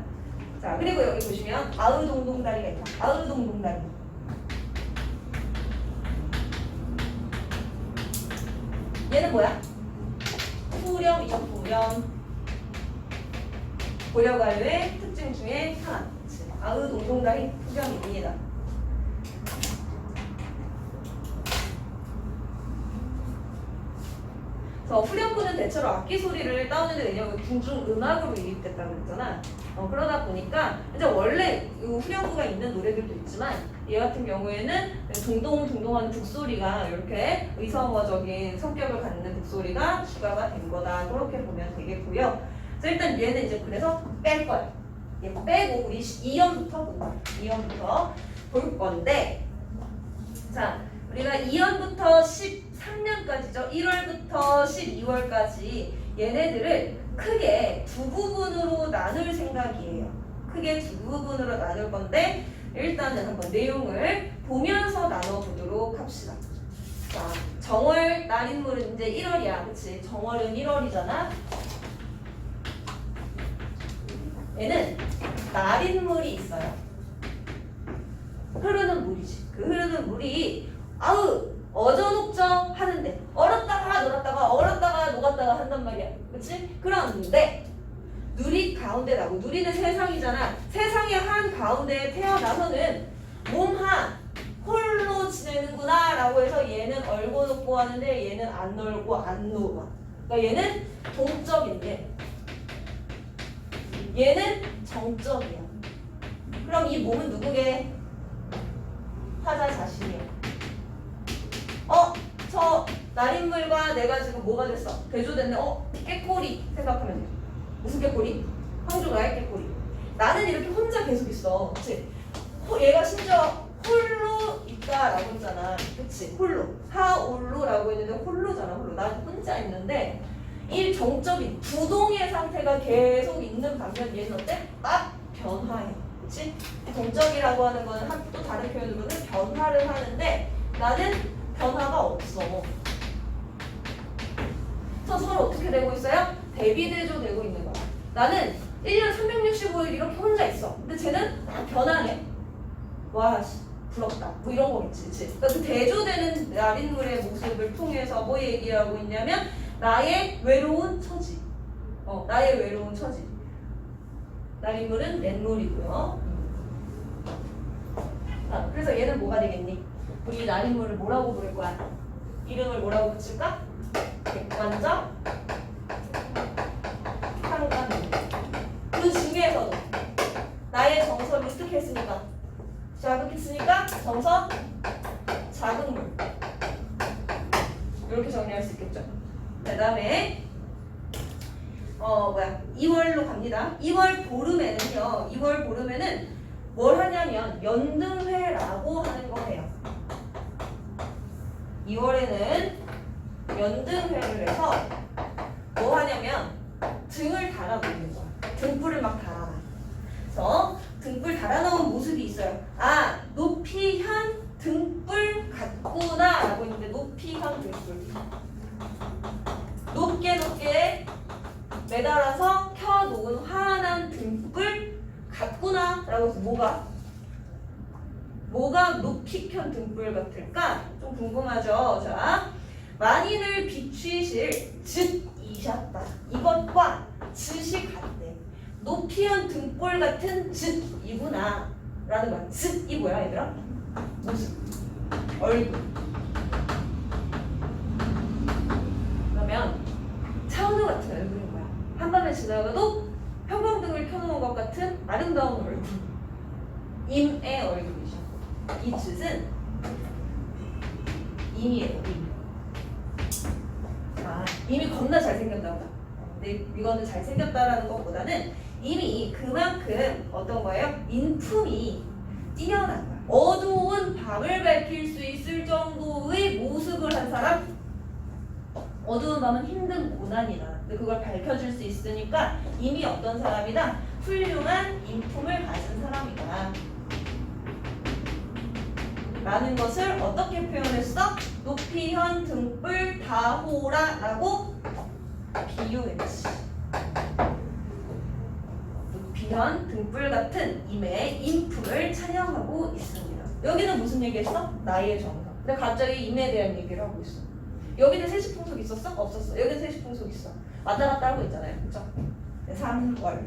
자 그리고 여기 보시면 아으동동다리가 있다. 아으동동다리. 얘는 뭐야? 후렴이죠. 후렴. 고려가요의 특징 중에 하나. 아으동동다리 후렴입니다. 후렴구는 대체로 악기 소리를 따오는데 왜냐면 궁중 음악으로 유입됐다고 그랬잖아. 그러다 보니까 이제 원래 이 후렴구가 있는 노래들도 있지만 얘 같은 경우에는 동동하는 북소리가 이렇게 의성어적인 성격을 갖는 북소리가 추가가 된 거다. 그렇게 보면 되겠고요. 그래서 일단 얘는 이제 그래서 뺄 거야. 얘 빼고 우리 2연부터 볼 거야. 2연부터 볼 건데 자 우리가 2연부터 13년까지죠. 1월부터 12월까지 얘네들을 크게 두 부분으로 나눌 생각이에요. 크게 두 부분으로 나눌 건데 일단은 한번 내용을 보면서 나눠보도록 합시다. 자, 정월 날인물은 이제 1월이야. 그치? 정월은 1월이잖아. 얘는 날인물이 있어요. 흐르는 물이지. 그 흐르는 물이 아우 어저녹죠 하는데 얼었다가 놀았다가 얼었다가 녹았다가 한단 말이야. 그치? 그런데 누리 가운데 나고 누리는 세상이잖아. 세상의 한 가운데에 태어나서는 몸한 홀로 지내는구나 라고 해서 얘는 얼고 녹고 하는데 얘는 안 얼고 안 녹아. 그러니까 얘는 동적인데 얘는 정적이야. 그럼 이 몸은 누구게? 화자 자신이야. 저 날인물과 내가 지금 뭐가 됐어? 대조됐네. 깨꼬리 생각하면 돼. 무슨 깨꼬리? 황조가의 깨꼬리. 나는 이렇게 혼자 계속 있어. 그치? 얘가 심지어 홀로 있다라고 했잖아. 그치? 홀로. 하올로라고 했는데 홀로잖아. 홀로. 난 혼자 있는데 이 정적인 부동의 상태가 계속 있는 반면 얘는 어때? 막 변화해. 그치? 동적이라고 하는 거는 또 다른 표현으로는 변화를 하는데 나는 변화가 없어. 그래서 서로 어떻게 되고 있어요? 대비대조 되고 있는 거야. 나는 1년 365일 이렇게 혼자 있어. 근데 쟤는 막 변하네. 와, 부럽다. 뭐 이런 거겠지. 그치? 그러니까 그 대조되는 날인물의 모습을 통해서 뭐 얘기하고 있냐면 나의 외로운 처지. 나의 외로운 처지. 날인물은 냇물이고요. 그래서 얘는 뭐가 되겠니? 우리 날인물을 뭐라고 부를 거야? 이름을 뭐라고 붙일까? 객관적 상관물. 그 중에서도 나의 정서를 어떻게 했으니까? 자극했으니까 정서 자극물. 이렇게 정리할 수 있겠죠? 그 다음에 2월로 갑니다. 2월 보름에는요. 2월 보름에는 뭘 하냐면 연등회라고 하는 거예요. 2월에는 연등회를 해서 뭐 하냐면 등을 달아놓는 거야. 등불을 막 달아놔. 그래서 등불 달아놓은 모습이 있어요. 높이현 등불 같구나 라고 했는데 높이현 등불. 높게 매달아서 켜놓은 환한 등불 같구나 라고 해서 뭐가 높이 켠 등불 같을까? 좀 궁금하죠? 자, 만인을 비추실 즈이셨다. 이것과 즈이 같대. 높이 현 등불 같은 즈이구나 라는 거야. 즈이 뭐야 얘들아? 모습, 얼굴. 그러면 차은우 같은 얼굴인 거야. 한밤에 지나가도 형광등을 켜놓은 것 같은 아름다운 얼굴. 임의 얼굴이죠. 이 즈은 임이에요. 임이 겁나 잘생겼다고. 근데 이거는 잘생겼다라는 것보다는 이미 그만큼 어떤 거예요? 인품이 뛰어난 거야. 어두운 밤을 밝힐 수 있을 정도의 모습을 한 사람. 어두운 밤은 힘든 고난이다. 근데 그걸 밝혀줄 수 있으니까 이미 어떤 사람이다? 훌륭한 인품을 가진 사람이다. 라는 것을 어떻게 표현했어? 높이현 등불 다호라라고 비유했지. 높이현 등불 같은 임의 인품을 찬양하고 있습니다. 여기는 무슨 얘기했어? 나의 정서. 근데 갑자기 임에 대한 얘기를 하고 있어. 여기는 세시풍속 있었어? 없었어. 여기는 세시풍속 있어. 왔다 갔다 하고 있잖아요. 그죠? 3월.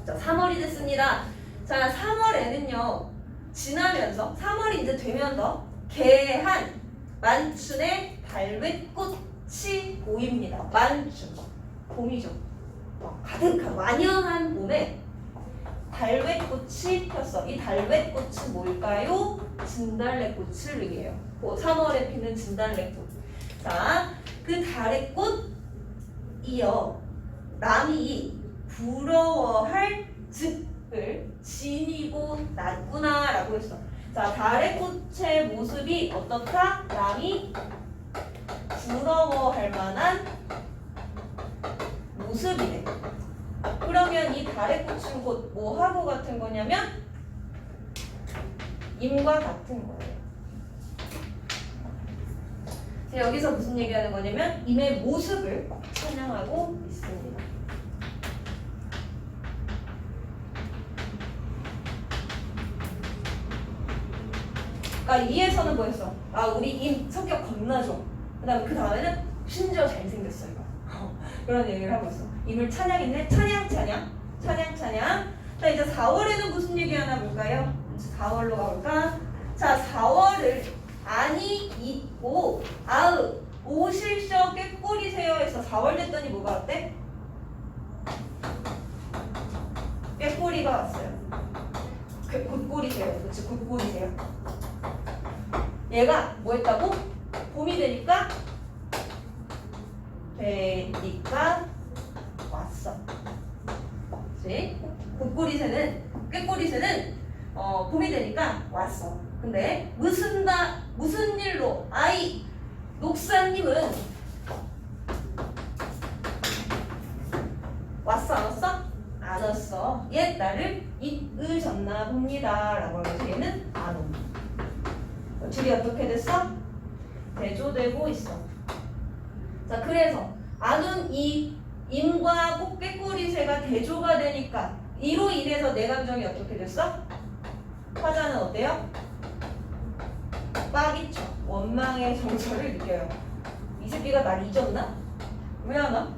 자, 3월이 됐습니다. 자, 3월에는요. 지나면서 3월이 이제 되면 더 개한 만춘의 달вет꽃이 보입니다. 만춘. 봄이죠. 가득한 완연한 봄에 달вет꽃이 폈어. 이 달вет꽃은 뭘까요? 진달래꽃을 의미해요. 3월에 피는 진달래꽃. 자, 그 달의 꽃 이어 남이 부러워할 즈을 지니고 났구나 라고 했어. 자, 달의 꽃의 모습이 어떻다? 남이 부러워할 만한 모습이래. 그러면 이 달의 꽃은 곧 뭐하고 같은 거냐면 임과 같은 거예요. 자, 여기서 무슨 얘기하는 거냐면 임의 모습을 찬양하고 있습니다. 그러니까 위에서는 뭐였어? 아, 우리 임 성격 겁나 좋아. 그 다음에는 심지어 잘생겼어 이거. 그런 얘기를 하고 있어. 임을 찬양했네. 찬양. 자, 이제 4월에는 무슨 얘기 하나 볼까요? 4월로 가볼까? 자, 4월을 아니 잊고 아으 오실셔 꾀꼬리세요 해서 4월 됐더니 뭐가 왔대? 꾀꼬리가 왔어요. 굿꼬리세요. 그렇지, 굿꼬리세요. 얘가 뭐 했다고? 봄이 되니까 왔어. 그치? 꾀꼬리새는 봄이 되니까 왔어. 근데 무슨 일로? 아이 녹사님은 왔어 안 왔어? 안 왔어. 얘 나를 잊으셨나 봅니다 라고 해서 얘는 안 옵니다. 줄이 어떻게 됐어? 대조되고 있어. 자, 그래서 안 온 이 임과 꾀꼬리새가 대조가 되니까 이로 인해서 내 감정이 어떻게 됐어? 화자는 어때요? 빡이쳐. 원망의 정서를 느껴요. 이 새끼가 날 잊었나? 왜 안 와?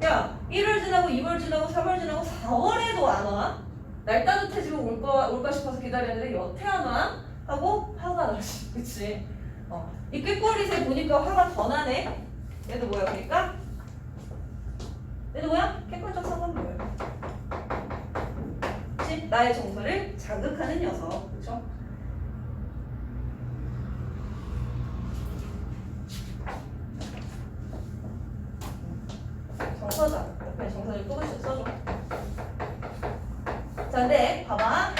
야, 1월 지나고 2월 지나고 3월 지나고 4월에도 안 와? 날 따뜻해지면 올까 싶어서 기다렸는데 여태 안 와? 하고 화가 나지. 그치? 이 꾀꼬리새 보니까 화가 더 나네? 얘도 뭐야, 그러니까? 얘도 뭐야? 객관적 상관 뭐야? 그치? 나의 정서를 자극하는 녀석. 그쵸? 정서자. 옆에 정서를 또 써줘. 자, 근데 봐봐.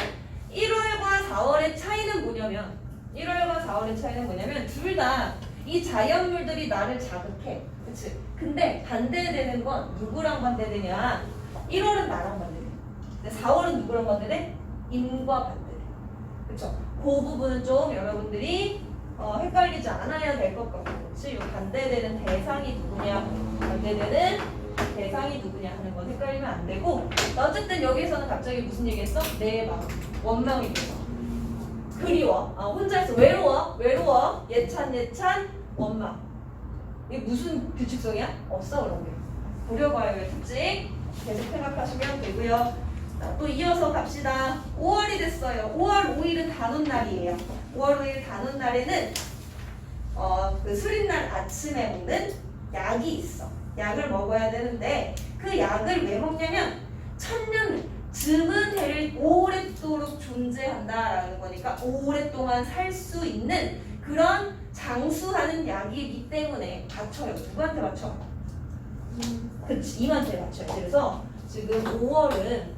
1월과 4월의 차이는 뭐냐면 1월과 4월의 차이는 뭐냐면 둘 다 이 자연물들이 나를 자극해. 그치? 근데 반대되는 건 누구랑 반대되냐? 1월은 나랑 반대돼. 근데 4월은 누구랑 반대돼? 임과 반대돼. 그쵸? 그 부분은 좀 여러분들이 헷갈리지 않아야 될 것 같고. 그치? 이 반대되는 대상이 누구냐? 반대되는 대상이 누구냐 하는 건 헷갈리면 안 되고. 어쨌든 여기에서는 갑자기 무슨 얘기했어? 내 마음. 원망이 돼서. 그리워. 혼자 있어. 외로워. 예찬, 원망. 이게 무슨 규칙성이야? 없어, 그런 게. 고려과요의 특징. 계속 생각하시면 되고요. 자, 또 이어서 갑시다. 5월이 됐어요. 5월 5일은 단오날이에요. 5월 5일 단오날에는 그 수린날 아침에 먹는 약이 있어. 약을 먹어야 되는데 그 약을 왜 먹냐면 천년 즈은 해를 오랫도록 존재한다라는 거니까 오랫동안 살 수 있는 그런 장수하는 약이기 때문에 받쳐요. 누구한테 받쳐? 그치, 임한테 받쳐요. 그래서 지금 5월은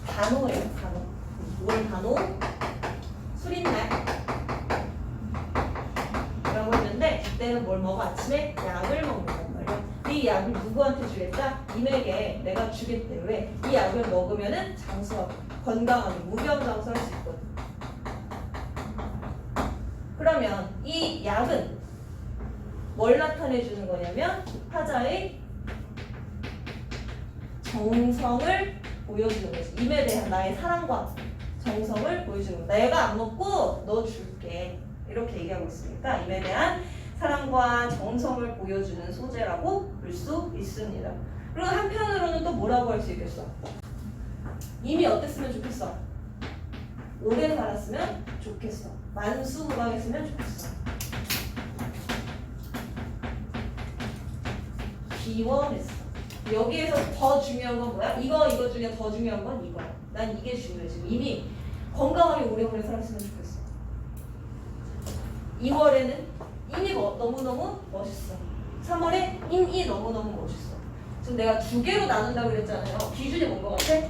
단오예요. 단오. 5월 단오 수린날 라고 했는데 그때는 뭘 먹어? 아침에 약을 먹는단 말이야. 이 약을 누구한테 주겠다? 임에게 내가 주겠대. 왜? 이 약을 먹으면은 장수하고 건강하게 무병장수할 수 있거든. 그러면 이 약은 뭘 나타내 주는 거냐면 화자의 정성을 보여주는 거지. 임에 대한 나의 사랑과 정성을 보여주는 거야. 내가 안 먹고 너 줄게. 이렇게 얘기하고 있으니까 임에 대한 사랑과 정성을 보여주는 소재라고 볼 수 있습니다. 그리고 한편으로는 또 뭐라고 할 수 있겠어? 임이 어땠으면 좋겠어? 오래 살았으면 좋겠어. 만수무강했으면 좋겠어. 기원했어. 여기에서 더 중요한 건 뭐야? 이거 중에 더 중요한 건 이거야. 난 이게 중요해. 지금 이미 건강하게 오래오래 살았으면 좋겠어. 2월에는 이미 너무너무 멋있어. 3월에 인이 너무너무 멋있어. 지금 내가 두 개로 나눈다고 그랬잖아요. 기준이 뭔 것 같아?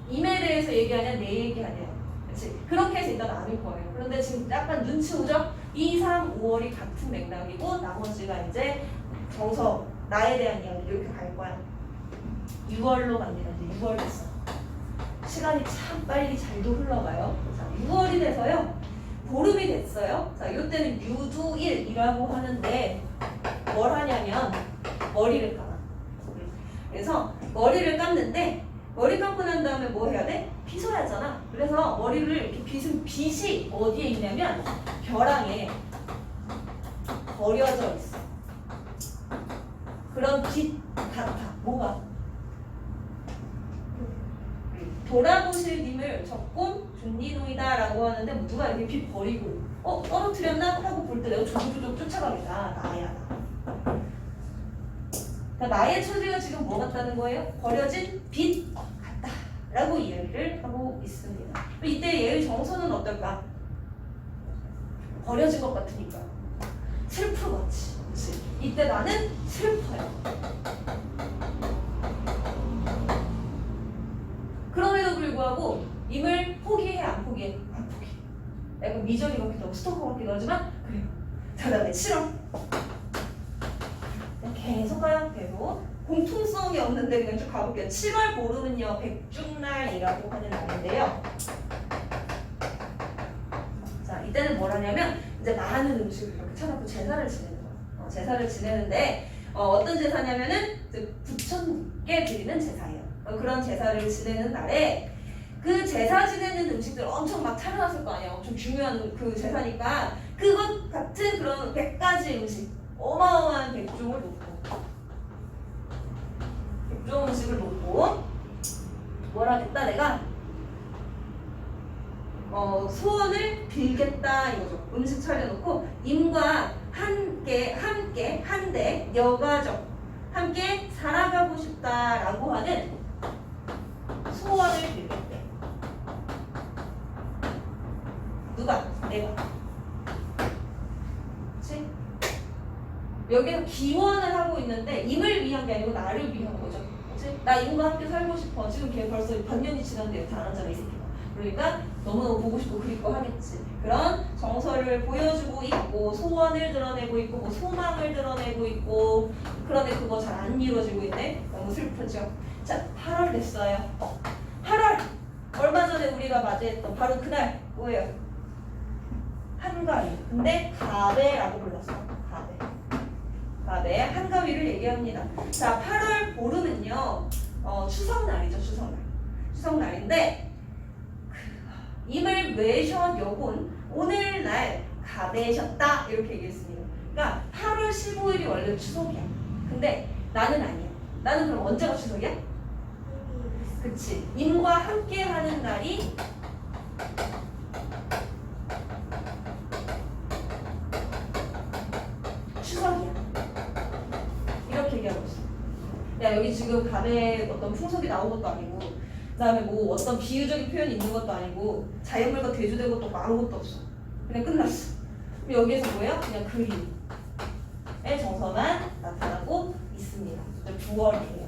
임에 대해서 얘기하냐, 내 얘기하냐. 그렇지? 그렇게 해서 일단 나눌 거예요. 그런데 지금 약간 눈치 오죠? 2, 3, 5월이 같은 맥락이고 나머지가 이제 정서, 나에 대한 이야기 이렇게 갈 거야. 6월로 갑니다. 이제 6월 됐어. 시간이 참 빨리 잘도 흘러가요. 자, 6월이 돼서요. 보름이 됐어요. 자, 이때는 유두일이라고 하는데 뭘 하냐면 머리를 감아. 그래서 머리를 감는데 머리 감고 난 다음에 뭐 해야 돼? 빗어야 하잖아. 그래서 머리를 이렇게 빗은 빗이 어디에 있냐면 벼랑에 버려져 있어. 그런 빗 같아. 뭐가? 돌아보실 님을 적금 존니노이다라고 하는데 뭐 누가 이렇게 빗 버리고 떨어뜨렸나 하고 볼 때 내가 조조조조 쫓아가겠다. 나야 나. 그러니까 나의 처지가 지금 뭐 같다는 거예요? 버려진 빛 같다 라고 이야기를 하고 있습니다. 이때 얘의 정서는 어떨까? 버려진 것 같으니까 슬프겠지. 그치? 이때 나는 슬퍼요. 그럼에도 불구하고 임을 포기해 안 포기해? 안 포기해. 약간 미저리 같기도 하고 스토커 같기도 하지만 그래요. 자, 그다음에 7월 계속 가요. 계속 공통성이 없는데 그냥 쭉 가볼게요. 7월 보름은요 백중날이라고 하는 날인데요. 자, 이때는 뭘 하냐면 이제 많은 음식을 이렇게 찾아서 제사를 지내는 거예요. 제사를 지내는데 어떤 제사냐면은 부처님께 드리는 제사예요. 그런 제사를 지내는 날에 그 제사 지내는 음식들 엄청 막 차려놨을 거 아니야. 엄청 중요한 그 제사니까 그것 같은 그런 100가지 음식 어마어마한 백종을 놓고 백종 음식을 놓고 뭘 하겠다 내가 소원을 빌겠다 이거죠. 음식 차려놓고 임과 한대 여가족 함께 살아가고 싶다라고 하는 소원을 빌겠대. 누가? 내가. 그치? 여기서 기원을 하고 있는데 임을 위한 게 아니고 나를 위한 거죠. 그치? 나 임과 함께 살고 싶어. 지금 걔 벌써 반년이 지났는데 이렇게 안 하잖아 이 새끼가. 그러니까 너무너무 보고 싶고 그립고 하겠지. 그런 정서를 보여주고 있고 소원을 드러내고 있고 뭐 소망을 드러내고 있고 그런데 그거 잘 안 이루어지고 있네. 너무 슬프죠. 자, 8월 됐어요. 8월 얼마 전에 우리가 맞이했던 바로 그날 뭐예요? 한가위. 근데 가배라고 불렀어. 가배. 한가위를 얘기합니다. 자, 8월 보름은요 추석날이죠. 추석날인데 임을 외셔여군 오늘날 가배셨다 이렇게 얘기했습니다. 그러니까 8월 15일이 원래 추석이야. 근데 나는 아니야. 나는 그럼 언제가 추석이야? 그치. 임과 함께 하는 날이 추석이야. 이렇게 얘기하고 있어. 야, 여기 지금 가배 어떤 풍속이 나온 것도 아니고 그 다음에 뭐 어떤 비유적인 표현이 있는 것도 아니고 자연물과 대조되고 또 아무것도 없어. 그냥 끝났어. 그럼 여기에서 뭐야? 그냥 그림의 정서만 나타나고 있습니다. 9월이에요.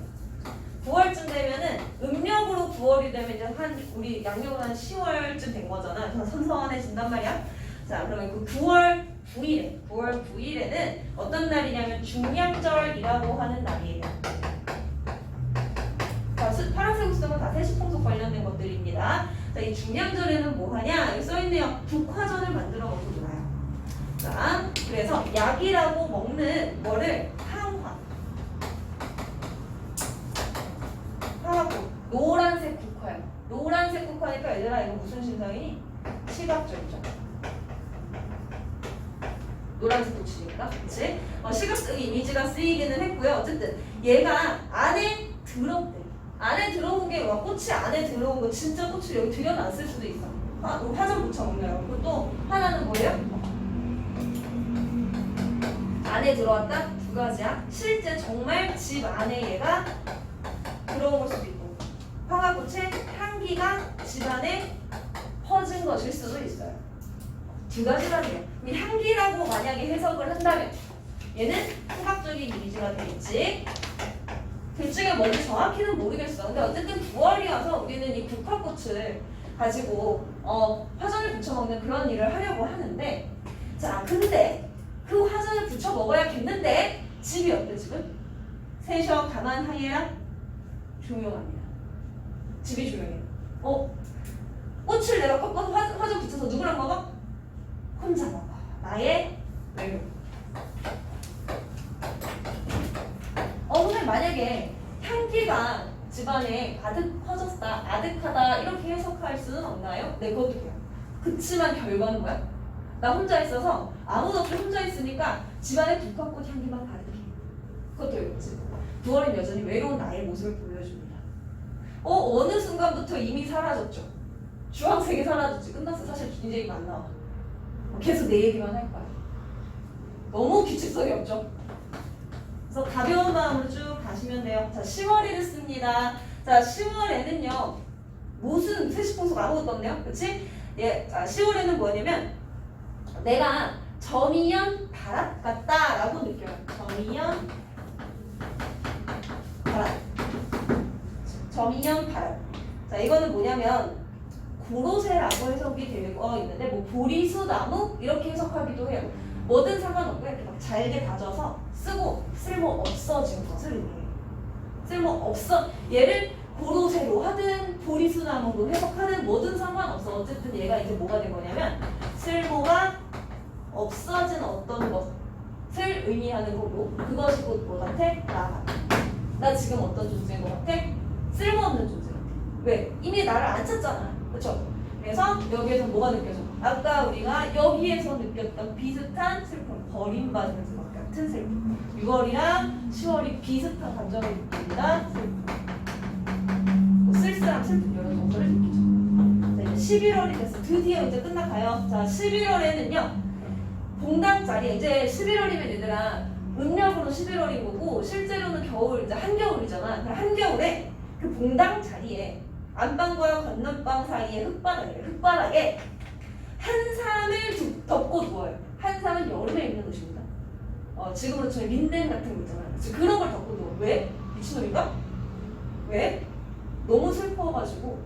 9월쯤 되면은 음력으로 9월이 되면 이제 우리 양력은 한 10월쯤 된 거잖아. 그래서 선선해진단 말이야. 자, 그러면 그 9월 9일에는 어떤 날이냐면 중량절이라고 하는 날이에요. 자, 파란색 우스은 다 세시풍속 관련된 것들입니다. 자, 이 중량절에는 뭐 하냐? 여기 써있네요. 국화전을 만들어 먹고 놀아요. 자, 그래서 약이라고 먹는 거를 하고 노란색 국화요. 노란색 국화니까 얘들아 이거 무슨 신상이니? 시각적이죠. 노란색 꽃이니까, 그치? 시각적 이미지가 쓰이기는 했고요. 어쨌든 얘가 안에 들었대. 안에 들어온 게 와, 꽃이 안에 들어온 거 진짜 꽃을 여기 들여놨을 수도 있어. 화장 묻혀먹네요. 그리고 또 하나는 뭐예요? 안에 들어왔다? 두 가지야. 실제 정말 집 안에 얘가 들어온 걸 수도 있고 황화꽃의 향기가 집안에 퍼진 것일 수도 있어요. 두 가지라네요. 이 향기라고 만약에 해석을 한다면 얘는 후각적인 이미지가 되겠지. 둘 중에 뭔지 정확히는 모르겠어. 근데 어쨌든 9월이어서 우리는 이 국화꽃을 가지고 화전을 부쳐 먹는 그런 일을 하려고 하는데, 자 근데 그 화전을 부쳐 먹어야겠는데 집이 어때 지금? 세셔 가만하게야 조용합니다. 집이 조용해. 꽃을 내가 꺾어서 화전 붙여서 누구랑 먹어? 혼자 먹어. 나의 외로움. 근데 만약에 향기가 집안에 가득 퍼졌다, 아득하다 이렇게 해석할 수는 없나요? 네, 그것도 돼요. 그치만 결과는 뭐야? 나 혼자 있어서 아무도 없이 혼자 있으니까 집안에 국화꽃 향기만 가득해. 그것도 있지. 9월은 여전히 외로운 나의 모습을 보여줍니다. 어느 순간부터 이미 사라졌죠. 주황색이 사라졌지. 끝났어. 사실 이제 이거 안 나와. 계속 내 얘기만 할 거야. 너무 규칙성이 없죠. 그래서 가벼운 마음으로 쭉 가시면 돼요. 자, 10월이 됐습니다. 자, 10월에는요. 무슨 세시풍속 아무것도 없네요. 그치? 예, 자, 10월에는 뭐냐면 내가 점이연 바람 같다라고 느껴요. 점이연 바람. 점이연 바람. 자, 이거는 뭐냐면 고로쇠라고 해석이 되고 있는데 뭐 보리수 나무 이렇게 해석하기도 해요. 뭐든 상관없고 이렇게 막 잘게 다져서 쓰고 쓸모 없어진 것을 의미해요. 쓸모 없어. 얘를 고로쇠로 하든 보리수 나무로 해석하든 뭐든 상관없어. 어쨌든 얘가 이제 뭐가 된 거냐면 쓸모가 없어진 어떤 것을 의미하는 거고, 그것이 곧 뭐 같아? 나 지금 어떤 존재인 것 같아? 쓸모없는 존재 같아. 왜? 이미 나를 안 찾잖아. 그렇죠? 그래서 여기에서 뭐가 느껴져? 아까 우리가 여기에서 느꼈던 비슷한 슬픔, 버림받은 것 같은 슬픔. 6월이랑 10월이 비슷한 감정을 느낀다. 슬픔. 쓸쓸한 슬픔 이런 정도를 느끼죠. 자, 이제 11월이 됐어. 드디어 이제 끝나가요. 자, 11월에는요. 봉당자리, 이제 11월이면 얘들아 음력으로 11월인 거고 실제로는 겨울, 이제 한겨울이잖아. 그럼 한겨울에 그 봉당 자리에 안방과 건넌방 사이에 흙바닥에 한삼을 덮고 누워요. 한삼은 여름에 입는 옷입니다. 지금으로 저희 린넨 같은 거 있잖아요. 그런 걸 덮고 누워. 왜? 미친놈인가? 왜? 너무 슬퍼가지고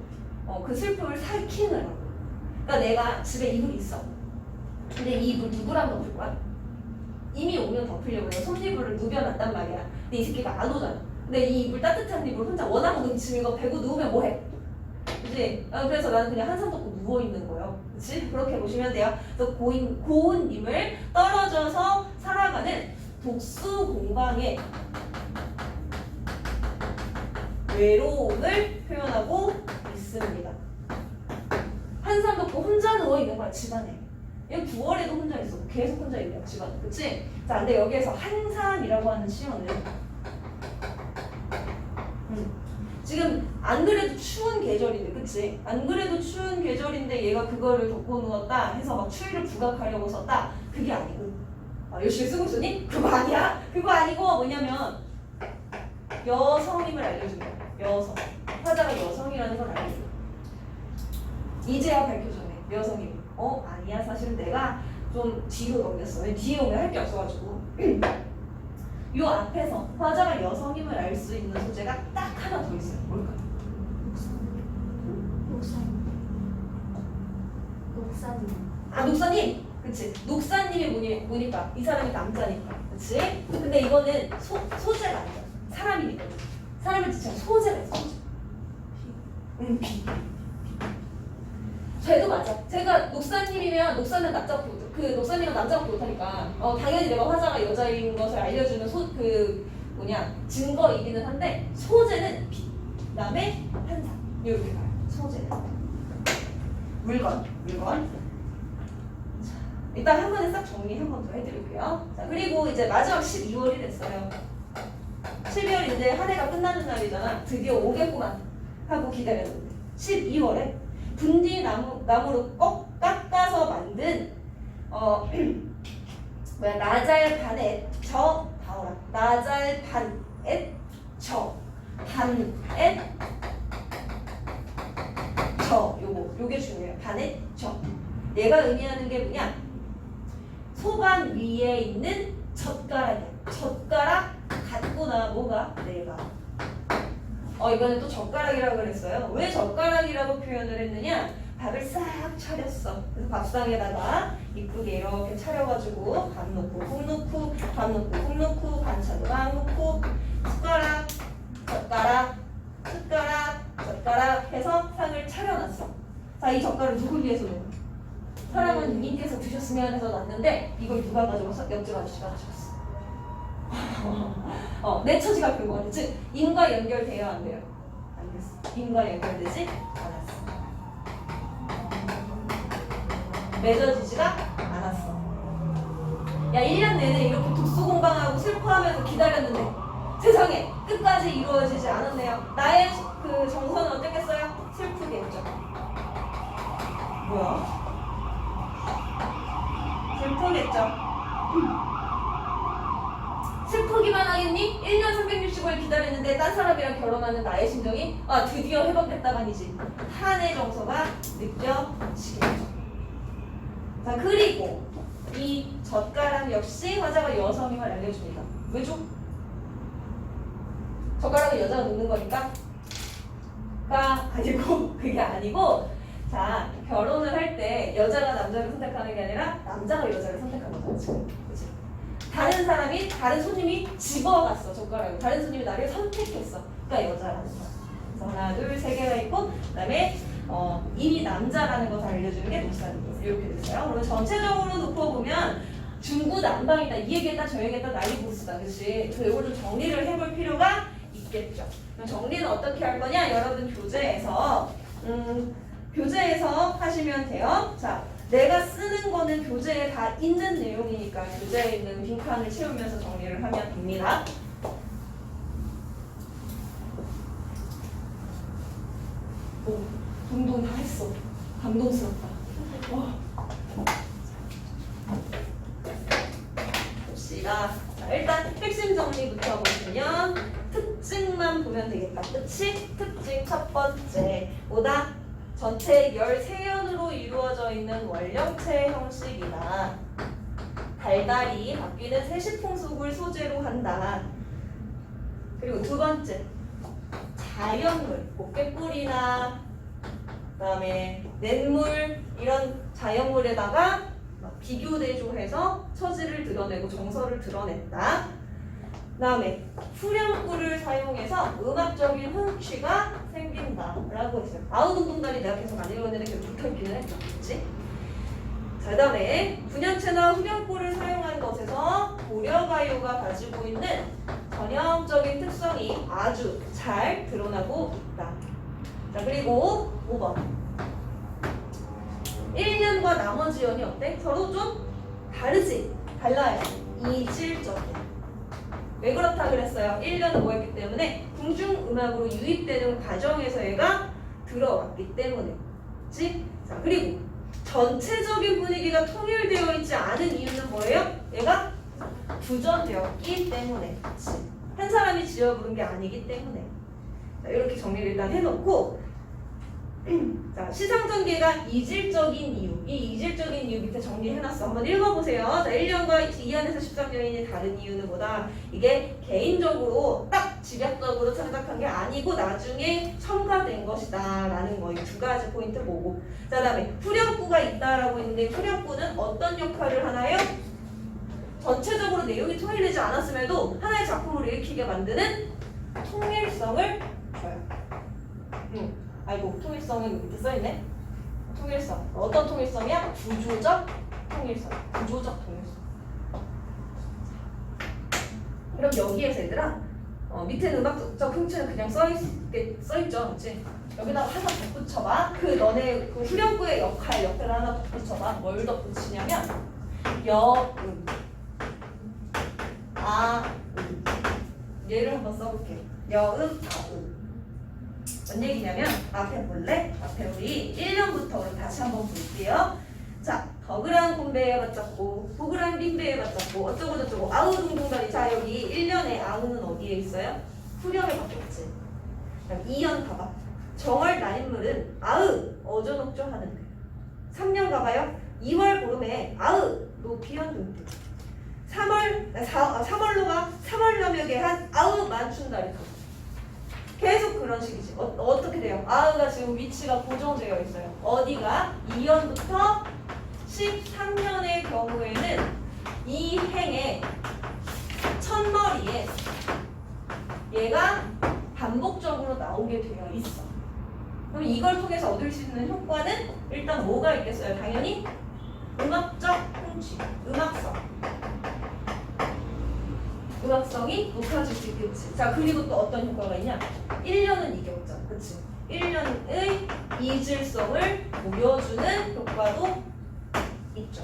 그 슬픔을 살키느라고. 그러니까 내가 집에 이불이 있어. 근데 이 이불 누구랑 덮을 거야? 이미 오면 덮으려고 해서 손이불을 누벼놨단 말이야. 근데 이 새끼가 안 오잖아. 근데 이 이불 따뜻한 이불 혼자 원하고 눈치면 이거 베고 누우면 뭐해? 그치? 그래서 나는 그냥 한삼 덮고 누워있는 거예요. 그치? 그렇게 보시면 돼요. 그래서 고운님을 떨어져서 살아가는 독수 공방의 외로움을 표현하고 있습니다. 한삼 덮고 혼자 누워있는 거야, 집안에. 얘 9월에도 혼자 있어. 계속 혼자 있네요, 집안에. 그치? 자, 근데 여기에서 한삼이라고 하는 시어는 지금 안 그래도 추운 계절인데, 그치? 안 그래도 추운 계절인데 얘가 그거를 덮고 누웠다 해서 막 추위를 부각하려고 썼다. 그게 아니고. 열심히 쓰고 있으니? 그거 아니야. 그거 아니고 뭐냐면 여성임을 알려준 거야. 여성. 화자가 여성이라는 걸 알려줘. 이제야 밝혀졌네. 여성임. 아니야. 사실은 내가 좀 뒤로 넘겼어. 뒤에 오면 할 게 없어가지고. 요 앞에서 화자가 여성임을 알 수 있는 소재가 딱 하나 더 있어요. 뭘까요? 녹사님. 그치. 녹사님이 뭐니까 이 사람이 남자니까. 그치? 근데 이거는 소재가 아니야. 사람이니까. 사람은 진짜 소재가 있어. 소재. 비. 쟤도 맞아. 제가 녹사님이면 녹사는 녹사님은 남자밖에 못하니까 당연히 내가 화자가 여자인 것을 알려주는 증거이기는 한데 소재는 비. 그다음에 한상. 이렇게 가요. 소재는 물건. 자, 일단 한 번에 싹 정리 한 번 더 해드릴게요. 자, 그리고 이제 마지막 12월이 됐어요. 12월 이제 한 해가 끝나는 날이잖아. 드디어 오겠구만 하고 기다렸는데 12월에 분디 나무로 꼭 깎아서 만든 나잘반에 저 다오라. 나잘반에 저 반에 저 요게 중요해요. 반에 저. 얘가 의미하는 게 뭐냐? 소반 위에 있는 젓가락이야. 젓가락 같구나. 뭐가? 내가. 이번에 또 젓가락이라고 그랬어요. 왜 젓가락이라고 표현을 했느냐? 밥을 싹 차렸어. 그래서 밥상에다가 이쁘게 이렇게 차려가지고 밥 넣고 국 넣고 밥 넣고 국 넣고 반찬도 막 넣고 숟가락, 젓가락, 숟가락, 젓가락 해서 상을 차려놨어. 자, 이 젓가락 누굴 위해서 놓은 거야? 사랑은 누님께서 드셨으면 해서 놨는데 이걸 누가 가져갔어? 옆집 아저씨가 가져갔어. 내 처지가 그거야. 즉 인과 연결돼야 안 돼요? 안 됐어. 인과 연결되지 않았어. 맺어지지가 않았어. 야, 1년 내내 이렇게 독서 공방하고 슬퍼하면서 기다렸는데 세상에 끝까지 이루어지지 않았네요. 나의 그 정서는 어땠겠어요? 슬프겠죠. 뭐야? 슬프겠죠. 슬프기만 하겠니? 1년 365일 기다렸는데 딴 사람이랑 결혼하는 나의 심정이 드디어 회복됐다만이지. 한의 정서가 느껴지겠죠. 자, 그리고 이 젓가락 역시 화자가 여성임을 알려줍니다. 왜죠? 젓가락은 여자가 놓는 거니까? 아니고 그게 아니고 자, 결혼을 할 때 여자가 남자를 선택하는 게 아니라 남자가 여자를 선택하는 거지. 그치? 다른 사람이, 다른 손님이 집어갔어, 젓가락을. 다른 손님이 나를 선택했어. 그러니까 여자라는 거야. 그래서 하나, 둘, 세 개가 있고, 그 다음에 이미 남자라는 것을 알려주는 게 독사입니다. 이렇게 됐어요. 그러면 전체적으로 놓고보면 중구난방이다, 이 얘기했다, 저 얘기했다, 난리부르스다. 그치? 그래서 이걸 좀 정리를 해볼 필요가 있겠죠. 그럼 정리는 어떻게 할 거냐? 여러분 교재에서 하시면 돼요. 자, 내가 쓰는 거는 교재에 다 있는 내용이니까 교재에 있는 빈칸을 채우면서 정리를 하면 됩니다. 오, 동동 다 했어. 감동스럽다. 와. 봅시다. 자, 일단 핵심 정리부터 보시면 특징만 보면 되겠다. 그치? 특징 첫 번째. 뭐다? 전체 13연으로 이루어져 있는 원령체 형식이다. 달달이 바뀌는 세시풍속을 소재로 한다. 그리고 두 번째, 자연물, 꽃게뿌리나 그다음에 냇물 이런 자연물에다가 비교대조해서 처지를 드러내고 정서를 드러냈다. 그다음에 후렴구를 사용해서 음악적인 흥취가 생긴다라고 했어요. 아우동동다리 내가 계속 안 읽었는데 계속 붙어있기는 했죠. 그치? 자, 그다음에 분연체나 후렴구를 사용한 것에서 고려가요가 가지고 있는 전형적인 특성이 아주 잘 드러나고 있다. 자, 그리고 5번 1년과 나머지 연이 어때? 서로 좀 다르지? 달라요. 이질적이야. 왜 그렇다 그랬어요? 1년은 뭐였기 때문에 궁중음악으로 유입되는 과정에서 얘가 들어왔기 때문에. 그치? 자, 그리고 전체적인 분위기가 통일되어 있지 않은 이유는 뭐예요? 얘가 구전되었기 때문에. 그치? 한 사람이 지어 부른 게 아니기 때문에. 자, 이렇게 정리를 일단 해놓고 자, 시상전개가 이질적인 이유. 이 이질적인 이유 밑에 정리해놨어. 한번 읽어보세요. 자, 1년과 2년에서 13년이 다른 이유는 뭐다? 이게 개인적으로 딱 집약적으로 창작한 게 아니고 나중에 첨가된 것이다 라는 거. 이 두 가지 포인트 보고. 자, 그 다음에 후렴구가 있다라고 했는데 후렴구는 어떤 역할을 하나요? 전체적으로 내용이 통일되지 않았음에도 하나의 작품을 읽히게 만드는 통일성을 줘요. 아이고, 통일성은 밑에 써있네. 통일성. 어떤 통일성이야? 구조적 통일성. 구조적 통일성. 그럼 여기에서 얘들아 밑에는 음악적 흥취는 그냥 써있죠. 그치? 여기다가 하나 덧붙여봐. 그 너네 그 후렴구의 역할을 하나 덧붙여봐. 뭘 덧붙이냐면 여음, 아음. 얘를 한번 써볼게. 여음, 아음. 뭔 얘기냐면 앞에 볼래? 앞에 우리 1년부터 우리 다시 한번 볼게요. 자, 더그란 곰배에 맞잡고 보그란 빈배에 맞잡고 어쩌고 저쩌고 아우둥둥다리. 자, 여기 1년에 아우는 어디에 있어요? 후렴에 바뀌었지. 그럼 2년 가봐. 정월 날인물은 아으 어저녹조 하는 데. 3년 가봐요. 2월 보름에 아으 높이 연등대. 3월로 가. 3월 넘역에 한 아우 맞춘다 이렇게. 계속 그런 식이지. 어떻게 돼요? 아우가 지금 위치가 고정되어 있어요. 어디가? 2년부터 13년의 경우에는 이 행의 첫머리에 얘가 반복적으로 나오게 되어 있어. 그럼 이걸 통해서 얻을 수 있는 효과는 일단 뭐가 있겠어요? 당연히 음악적 흥취, 음악성이 높아질 수 있겠지. 자, 그리고 또 어떤 효과가 있냐? 1년은 이겼잖아. 그치? 1년의 이질성을 보여주는 효과도 있죠.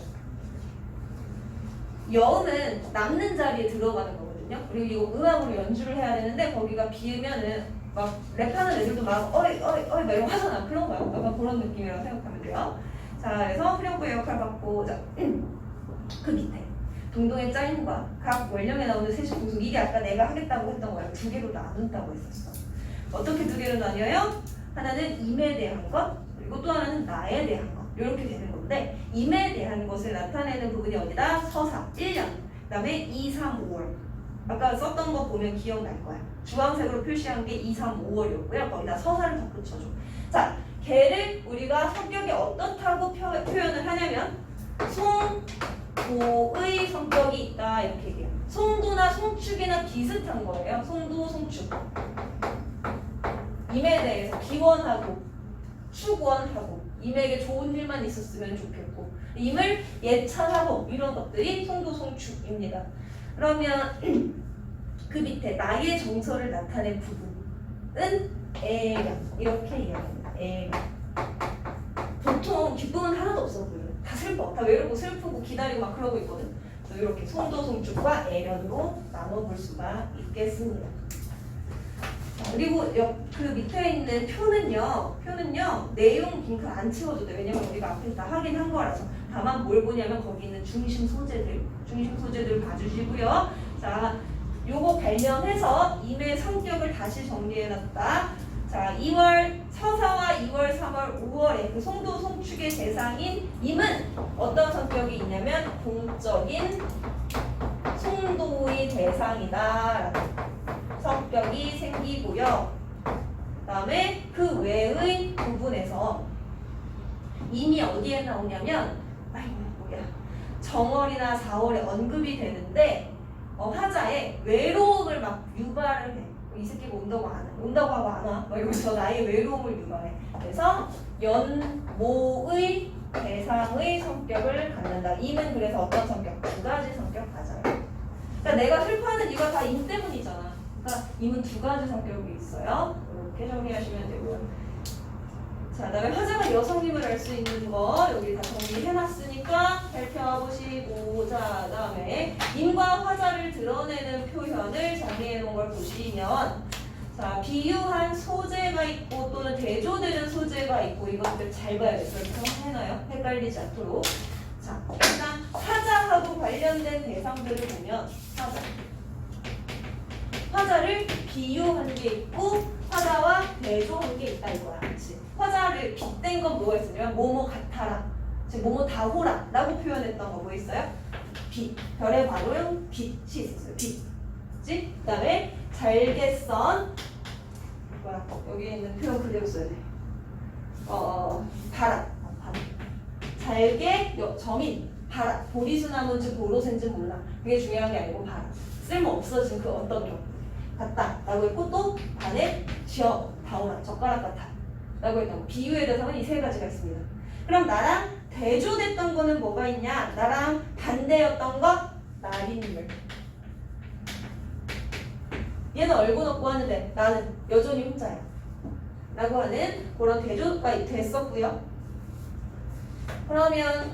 여음은 남는 자리에 들어가는 거거든요. 그리고 이거 음악으로 연주를 해야 되는데 거기가 비으면은 막 랩하는 애들도 막 어이 막 이러고 하잖아. 그런 거야. 약간 그런 느낌이라고 생각하면 돼요. 자, 그래서 후렴구의 역할 받고 자, 그 밑에 동동의 짜임과 각 원령에 나오는 세시 공속 이게 아까 내가 하겠다고 했던 거야. 두 개로 나눈다고 했었어. 어떻게 두 개로 나뉘어요? 하나는 임에 대한 것 그리고 또 하나는 나에 대한 것 이렇게 되는 건데 임에 대한 것을 나타내는 부분이 어디다? 서사 1년 그 다음에 2, 3, 5월 아까 썼던 거 보면 기억날 거야. 주황색으로 표시한 게 2, 3, 5월이었고요. 거기다 서사를 덧붙여줘. 자, 걔를 우리가 성격이 어떻다고 표현을 하냐면 송도의 성격이 있다 이렇게 얘기해요. 송도나 송축이나 비슷한 거예요. 송도, 송축. 임에 대해서 기원하고 축원하고 임에게 좋은 일만 있었으면 좋겠고 임을 예찬하고 이런 것들이 송도, 송축입니다. 그러면 그 밑에 나의 정서를 나타낸 부분은 애량 이렇게 이야기합니다. 애량. 보통 기쁨은 하나도 없어 보여요. 다 슬퍼. 다 외롭고 슬프고 기다리고 막 그러고 있거든. 그래서 이렇게 송도, 송축과 애련으로 나눠볼 수가 있겠습니다. 자, 그리고 그 밑에 있는 표는요 내용 빈칸 안 채워도 돼. 왜냐면 우리가 앞에서 다 확인한 거라서. 다만 뭘 보냐면 거기 있는 중심 소재들 봐주시고요. 자, 요거 발명해서 임의 성격을 다시 정리해놨다. 자, 2월 서사와 2월, 3월, 5월에 그 송도, 송축의 대상인 임은 어떤 성격이 있냐면 공적인 송도의 대상이다 성격이 생기고요. 그 다음에 그 외의 부분에서 임이 어디에 나오냐면 정월이나 4월에 언급이 되는데 화자의 외로움을 막 유발을 해. 이 새끼가 온다고 하고 안 와. 막 이러면서 나의 외로움을 유발해. 그래서 연모의 대상의 성격을 갖는다. 임은 그래서 어떤 성격? 두 가지 성격 가져요. 그러니까 내가 슬퍼하는 이유가 다 임 때문이잖아. 그러니까 임은 두 가지 성격이 있어요. 이렇게 정리하시면 되고요. 자, 그다음에 화자가 여성임을 알 수 있는 거 여기 다 정리해놨으니까 살펴보시고 자, 그다음에 임과 화자를 드러내는 표현을 정리해놓은 걸 보시면 자, 비유한 소재가 있고 또는 대조되는 소재가 있고 이것들 잘 봐야겠어요. 이렇게 해놔요. 헷갈리지 않도록. 자, 일단 화자하고 관련된 대상들을 보면 화자를 비유한 게 있고 화자와 대조한 게 있다 이거야. 그렇지? 화자를 빗댄 건 뭐가 있으냐면 뭐뭐 같아라, 즉 뭐뭐 다호라 라고 표현했던 거 뭐 있어요? 빛, 별의 발효형 빛이 있었어요. 빛. 그치? 그 다음에 잘게 썬 뭐야? 여기 있는 표현 그대로 써야 돼. 바람. 잘게 점인 바람. 보리수나무인지 보로새인지 몰라. 그게 중요한 게 아니고 바람. 쓸모없어진 그 어떤 경 같다 라고 했고 또 반에 쥐어 다오라 젓가락 같아 라고 했던 거. 비유의 대상은 이 세 가지가 있습니다. 그럼 나랑 대조됐던 거는 뭐가 있냐? 나랑 반대였던 거 날인물. 얘는 얼굴 없고 하는데 나는 여전히 혼자야 라고 하는 그런 대조가 됐었고요. 그러면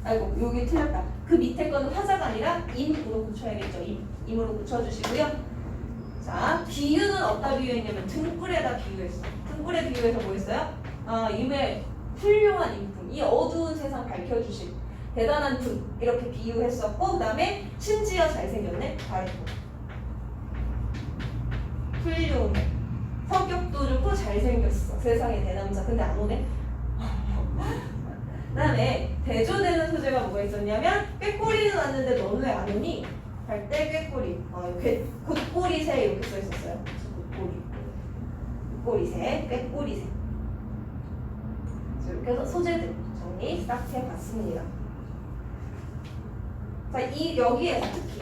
아이고 여기 틀렸다. 그 밑에 거는 화자가 아니라 임으로 붙여야겠죠. 임으로 붙여주시고요. 자, 비유는 어디다 비유했냐면 등불에다 비유했어. 등불에 비유해서 뭐 했어요? 임의 훌륭한 인품, 이 어두운 세상 밝혀주실 대단한 등 이렇게 비유했었고 그 다음에 심지어 잘생겼네. 잘했고 훌륭해. 성격도 좋고 잘생겼어. 세상의 대남자. 근데 안 오네. 다음에 대조되는 소재가 뭐가 있었냐면 꾀꼬리는 왔는데 너는 왜 안 오니? 할 때 꾀꼬리. 굿꼬리새 이렇게 써 있었어요. 굿꼬리. 굿꼬리새, 꾀꼬리새. 이렇게 해서 소재들 정리 싹 해봤습니다. 자, 여기에서 특히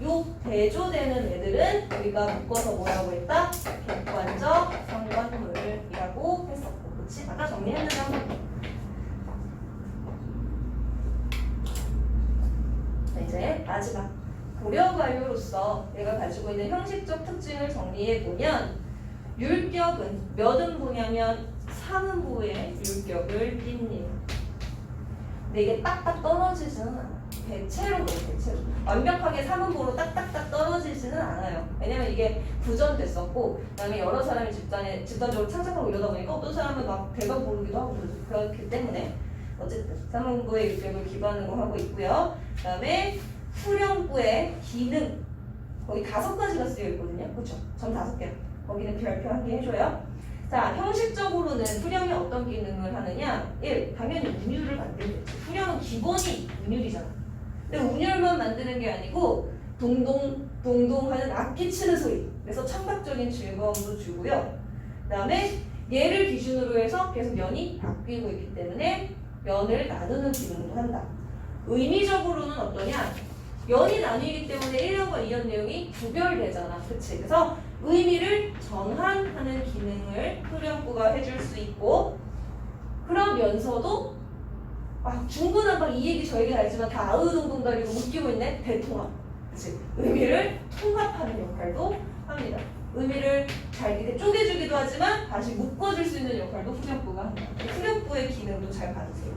요 대조되는 애들은 우리가 묶어서 뭐라고 했다? 객관적 상관물이라고 했었고, 그치? 아까 정리했는데 한 번 더. 자, 이제 마지막 고려관료로서 내가 가지고 있는 형식적 특징을 정리해 보면 율격은 몇 음부냐면 3음부의 율격을 띱니다. 근데 이게 딱딱 떨어지지는 않아요. 대체로 그래요, 대체로. 완벽하게 3음부로 딱딱딱 떨어지지는 않아요. 왜냐면 이게 구전됐었고, 그 다음에 여러 사람이 집단적으로 창작하고 이러다 보니까 어떤 사람은 막 대박 부르기도 하고 그렇기 때문에 어쨌든 3음부의 율격을 기반으로 하고 있고요. 그 다음에 수령부의 기능, 거기 5가지가 쓰여 있거든요. 그렇죠? 전 5개. 거기는 별표 1개 해줘요. 자, 형식적으로는 수령이 어떤 기능을 하느냐? 1. 당연히 운율을 만들겠지. 수령은 기본이 운율이잖아. 근데 운율만 만드는 게 아니고 동동하는 악기 치는 소리. 그래서 청각적인 즐거움도 주고요. 그 다음에 얘를 기준으로 해서 계속 면이 바뀌고 있기 때문에 면을 나누는 기능도 한다. 의미적으로는 어떠냐? 면이 나뉘기 때문에 1년과 2년 내용이 구별되잖아. 그치? 그래서 의미를 전환하는 기능을 수령부가 해줄 수 있고, 그러면서도 중구난방 이 얘기 저 얘기 알지만 다 아우동동다리고 묶이고 있네. 대통합. 그치? 의미를 통합하는 역할도 합니다. 의미를 잘 이렇게 쪼개주기도 하지만 다시 묶어줄 수 있는 역할도 수령부가 합니다. 수령부의 기능도 잘 봐주세요.